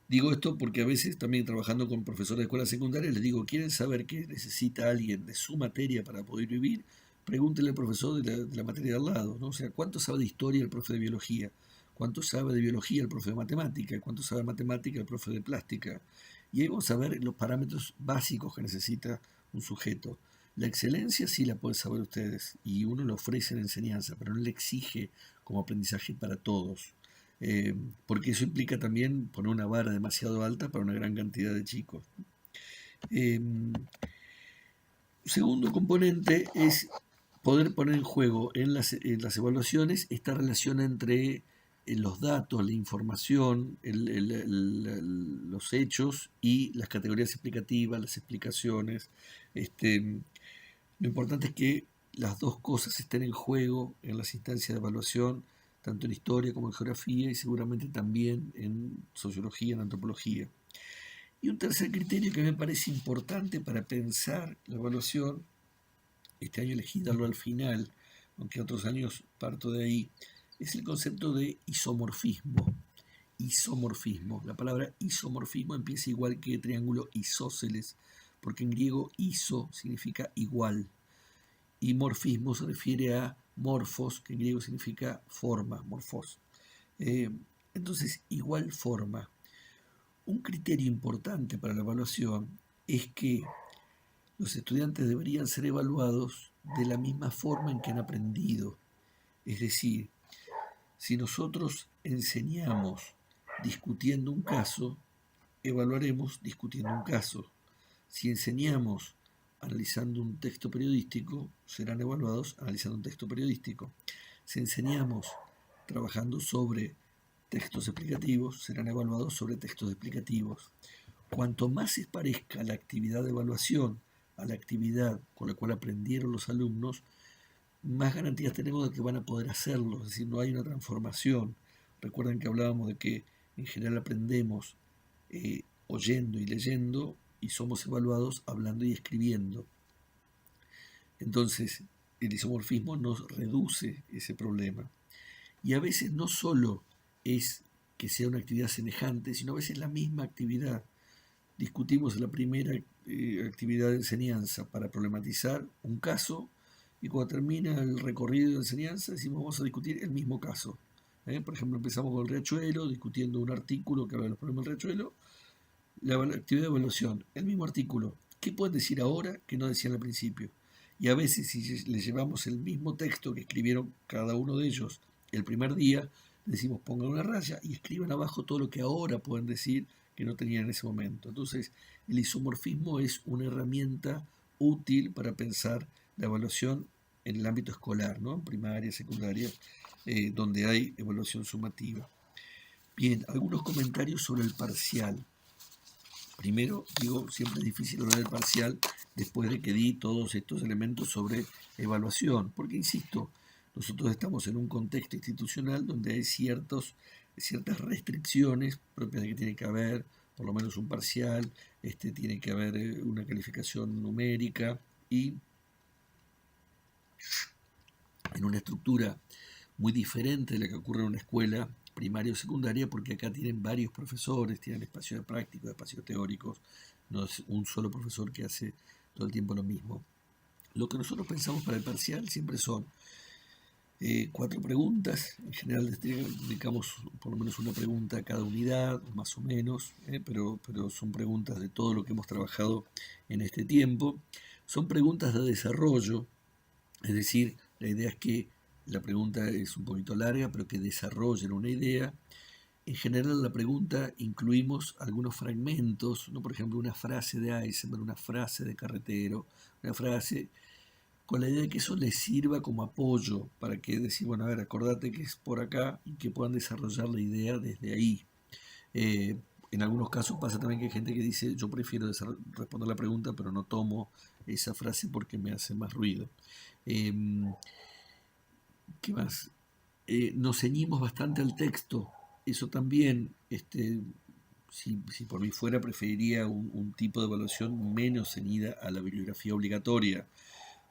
Digo esto porque a veces también trabajando con profesores de escuela secundaria les digo, ¿quieren saber qué necesita alguien de su materia para poder vivir? Pregúntenle al profesor de la materia de al lado, ¿no? O sea, ¿cuánto sabe de historia el profe de biología? ¿Cuánto sabe de biología el profe de matemática? ¿Cuánto sabe de matemática el profe de plástica? Y ahí vamos a ver los parámetros básicos que necesita un sujeto. La excelencia sí la pueden saber ustedes y uno le ofrece en enseñanza, pero no le exige como aprendizaje para todos. Eh, Porque eso implica también poner una vara demasiado alta para una gran cantidad de chicos. Eh, Segundo componente es poder poner en juego en las evaluaciones esta relación entre los datos, la información, los hechos y las categorías explicativas, las explicaciones. Lo importante es que las dos cosas estén en juego en las instancias de evaluación, tanto en historia como en geografía y seguramente también en sociología, en antropología. Y un tercer criterio que me parece importante para pensar la evaluación, este año elegí darlo al final, aunque otros años parto de ahí, es el concepto de isomorfismo. Isomorfismo. La palabra isomorfismo empieza igual que triángulo isósceles, porque en griego iso significa igual y morfismo se refiere a morfos, que en griego significa forma, morfos. Eh, entonces, igual forma. Un criterio importante para la evaluación es que los estudiantes deberían ser evaluados de la misma forma en que han aprendido. Es decir, si nosotros enseñamos discutiendo un caso, evaluaremos discutiendo un caso. Si enseñamos analizando un texto periodístico, serán evaluados analizando un texto periodístico. Si enseñamos trabajando sobre textos explicativos, serán evaluados sobre textos explicativos. Cuanto más se parezca la actividad de evaluación a la actividad con la cual aprendieron los alumnos, más garantías tenemos de que van a poder hacerlo, es decir, no hay una transformación. Recuerden que hablábamos de que en general aprendemos oyendo y leyendo y somos evaluados hablando y escribiendo. Entonces, el isomorfismo nos reduce ese problema. Y a veces no solo es que sea una actividad semejante, sino a veces la misma actividad. Discutimos en la primera actividad de enseñanza para problematizar un caso y cuando termina el recorrido de enseñanza decimos vamos a discutir el mismo caso. Por ejemplo, empezamos con el riachuelo, discutiendo un artículo que habla de los problemas del riachuelo. La actividad de evaluación, el mismo artículo. ¿Qué pueden decir ahora que no decían al principio? Y a veces si les llevamos el mismo texto que escribieron cada uno de ellos el primer día, decimos pongan una raya y escriban abajo todo lo que ahora pueden decir que no tenían en ese momento. Entonces, el isomorfismo es una herramienta útil para pensar la evaluación en el ámbito escolar, ¿no? Primaria, secundaria, donde hay evaluación sumativa. Bien, algunos comentarios sobre el parcial. Primero, digo, siempre es difícil hablar del parcial después de que di todos estos elementos sobre evaluación, porque, insisto, nosotros estamos en un contexto institucional donde hay ciertas restricciones propias de que tiene que haber por lo menos un parcial, tiene que haber una calificación numérica y en una estructura muy diferente de la que ocurre en una escuela primaria o secundaria, porque acá tienen varios profesores, tienen espacios prácticos, espacios teóricos, no es un solo profesor que hace todo el tiempo lo mismo. Lo que nosotros pensamos para el parcial siempre son 4 preguntas, en general dedicamos por lo menos una pregunta a cada unidad, más o menos, pero son preguntas de todo lo que hemos trabajado en este tiempo. Son preguntas de desarrollo, es decir, la idea es que la pregunta es un poquito larga, pero que desarrollen una idea. En general, en la pregunta incluimos algunos fragmentos, ¿no? Por ejemplo, una frase de Eisenberg, una frase de Carretero, una frase con la idea de que eso les sirva como apoyo para que decir, bueno, a ver, acordate que es por acá y que puedan desarrollar la idea desde ahí. Eh, en algunos casos pasa también que hay gente que dice, yo prefiero responder la pregunta, pero no tomo esa frase porque me hace más ruido. Em, ¿Qué más? Nos ceñimos bastante al texto. Eso también, si por mí fuera, preferiría un tipo de evaluación menos ceñida a la bibliografía obligatoria,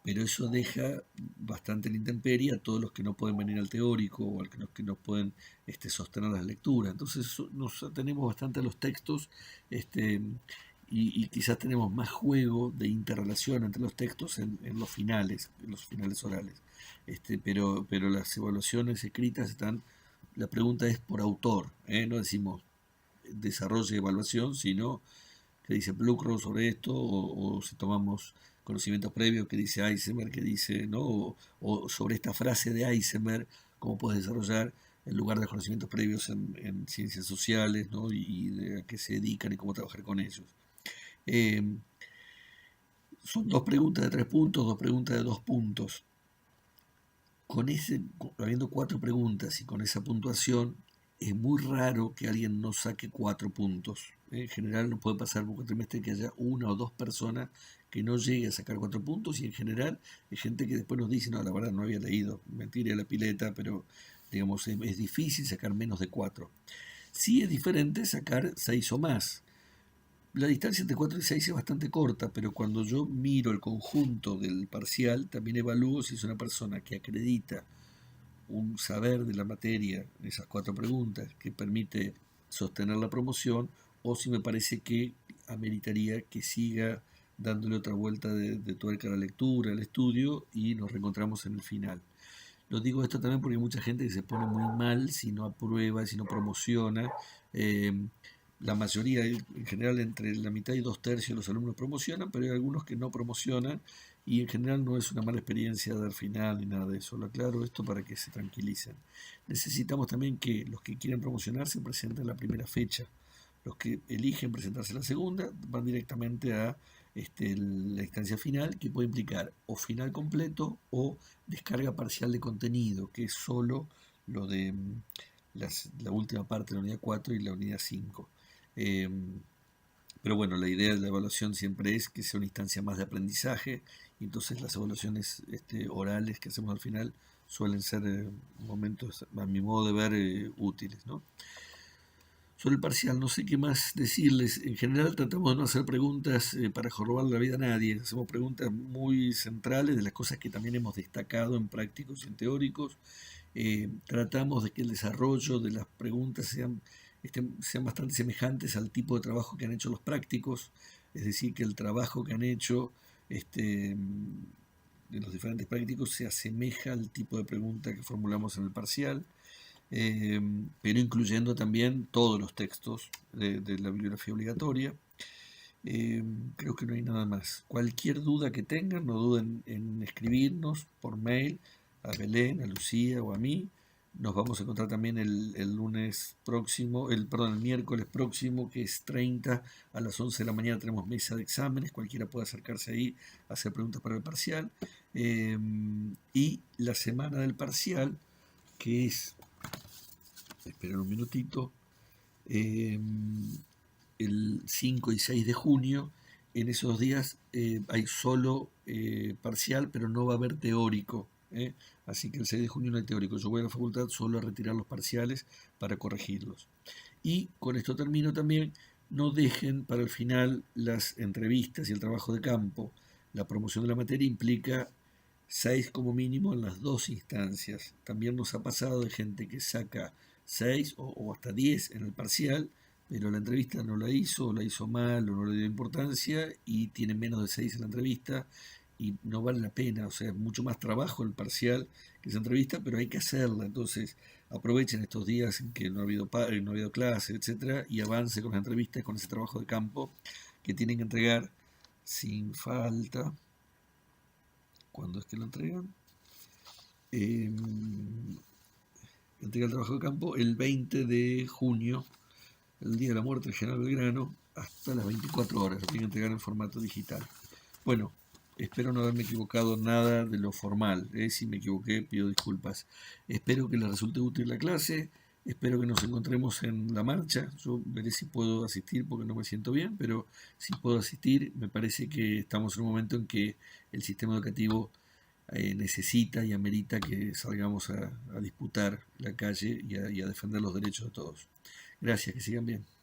pero eso deja bastante la intemperie a todos los que no pueden venir al teórico o a los que no pueden sostener las lecturas. Entonces nos atenemos bastante a los textos, este, y quizás tenemos más juego de interrelación entre los textos en los finales orales. Pero las evaluaciones escritas están, la pregunta es por autor, no decimos desarrolle evaluación, sino que dice Plucro sobre esto, o si tomamos conocimientos previos que dice Eisenberg, que dice, ¿no? O sobre esta frase de Eisenberg, cómo puedes desarrollar en lugar de los conocimientos previos en ciencias sociales, ¿no? Y de a qué se dedican y cómo trabajar con ellos. Eh, Son dos preguntas de 3 puntos, dos preguntas de 2 puntos. Habiendo 4 preguntas y con esa puntuación, es muy raro que alguien no saque 4 puntos. En general no puede pasar por un trimestre que haya una o dos personas que no llegue a sacar 4 puntos, y en general hay gente que después nos dice, no, la verdad no había leído, me tiré a la pileta, pero digamos es difícil sacar menos de 4. Sí es diferente sacar 6 o más. La distancia entre 4 y 6 es bastante corta, pero cuando yo miro el conjunto del parcial, también evalúo si es una persona que acredita un saber de la materia en esas 4 preguntas que permite sostener la promoción, o si me parece que ameritaría que siga dándole otra vuelta de tuerca a la lectura, al estudio, y nos reencontramos en el final. Lo digo esto también porque hay mucha gente que se pone muy mal si no aprueba, si no promociona. La mayoría, en general entre la mitad y 2 tercios de los alumnos promocionan, pero hay algunos que no promocionan, y en general no es una mala experiencia dar final ni nada de eso. Lo aclaro esto para que se tranquilicen. Necesitamos también que los que quieren promocionar se presenten la primera fecha. Los que eligen presentarse la segunda van directamente a la instancia final, que puede implicar o final completo o descarga parcial de contenido, que es solo lo de la última parte de la unidad 4 y la unidad 5. Eh, pero bueno, la idea de la evaluación siempre es que sea una instancia más de aprendizaje, y entonces las evaluaciones orales que hacemos al final suelen ser momentos, a mi modo de ver, útiles, ¿no? Sobre el parcial, no sé qué más decirles. En general tratamos de no hacer preguntas para jorobar la vida a nadie. Hacemos preguntas muy centrales de las cosas que también hemos destacado en prácticos y en teóricos. Tratamos de que el desarrollo de las preguntas sean bastante semejantes al tipo de trabajo que han hecho los prácticos, es decir, que el trabajo que han hecho de los diferentes prácticos se asemeja al tipo de pregunta que formulamos en el parcial. Pero incluyendo también todos los textos de la bibliografía obligatoria. Creo que no hay nada más. Cualquier duda que tengan, no duden en escribirnos por mail a Belén, a Lucía o a mí. Nos vamos a encontrar también el lunes próximo, el miércoles próximo, que es 30, a las 11 de la mañana tenemos mesa de exámenes, cualquiera puede acercarse ahí a hacer preguntas para el parcial. Y la semana del parcial, que es, esperen un minutito, el 5 y 6 de junio, en esos días hay solo parcial, pero no va a haber teórico. Así que el 6 de junio no hay teórico. Yo voy a la facultad solo a retirar los parciales para corregirlos. Y con esto termino también. No dejen para el final las entrevistas y el trabajo de campo. La promoción de la materia implica 6 como mínimo en las 2 instancias. También nos ha pasado de gente que saca 6 o hasta 10 en el parcial, pero la entrevista no la hizo, o la hizo mal, o no le dio importancia, y tiene menos de 6 en la entrevista, y no vale la pena. O sea, es mucho más trabajo el parcial que esa entrevista, pero hay que hacerla. Entonces aprovechen estos días en que no ha habido clase, etcétera, y avance con las entrevistas, con ese trabajo de campo que tienen que entregar sin falta. ¿Cuándo es que lo entregan? Entrega el trabajo de campo el 20 de junio, el día de la muerte del general Belgrano, hasta las 24 horas. Lo tienen que entregar en formato digital. Bueno, Espero no haberme equivocado nada de lo formal. Si me equivoqué, pido disculpas. Espero que les resulte útil la clase. Espero que nos encontremos en la marcha. Yo veré si puedo asistir porque no me siento bien, pero si puedo asistir, me parece que estamos en un momento en que el sistema educativo necesita y amerita que salgamos a disputar la calle y a defender los derechos de todos. Gracias, que sigan bien.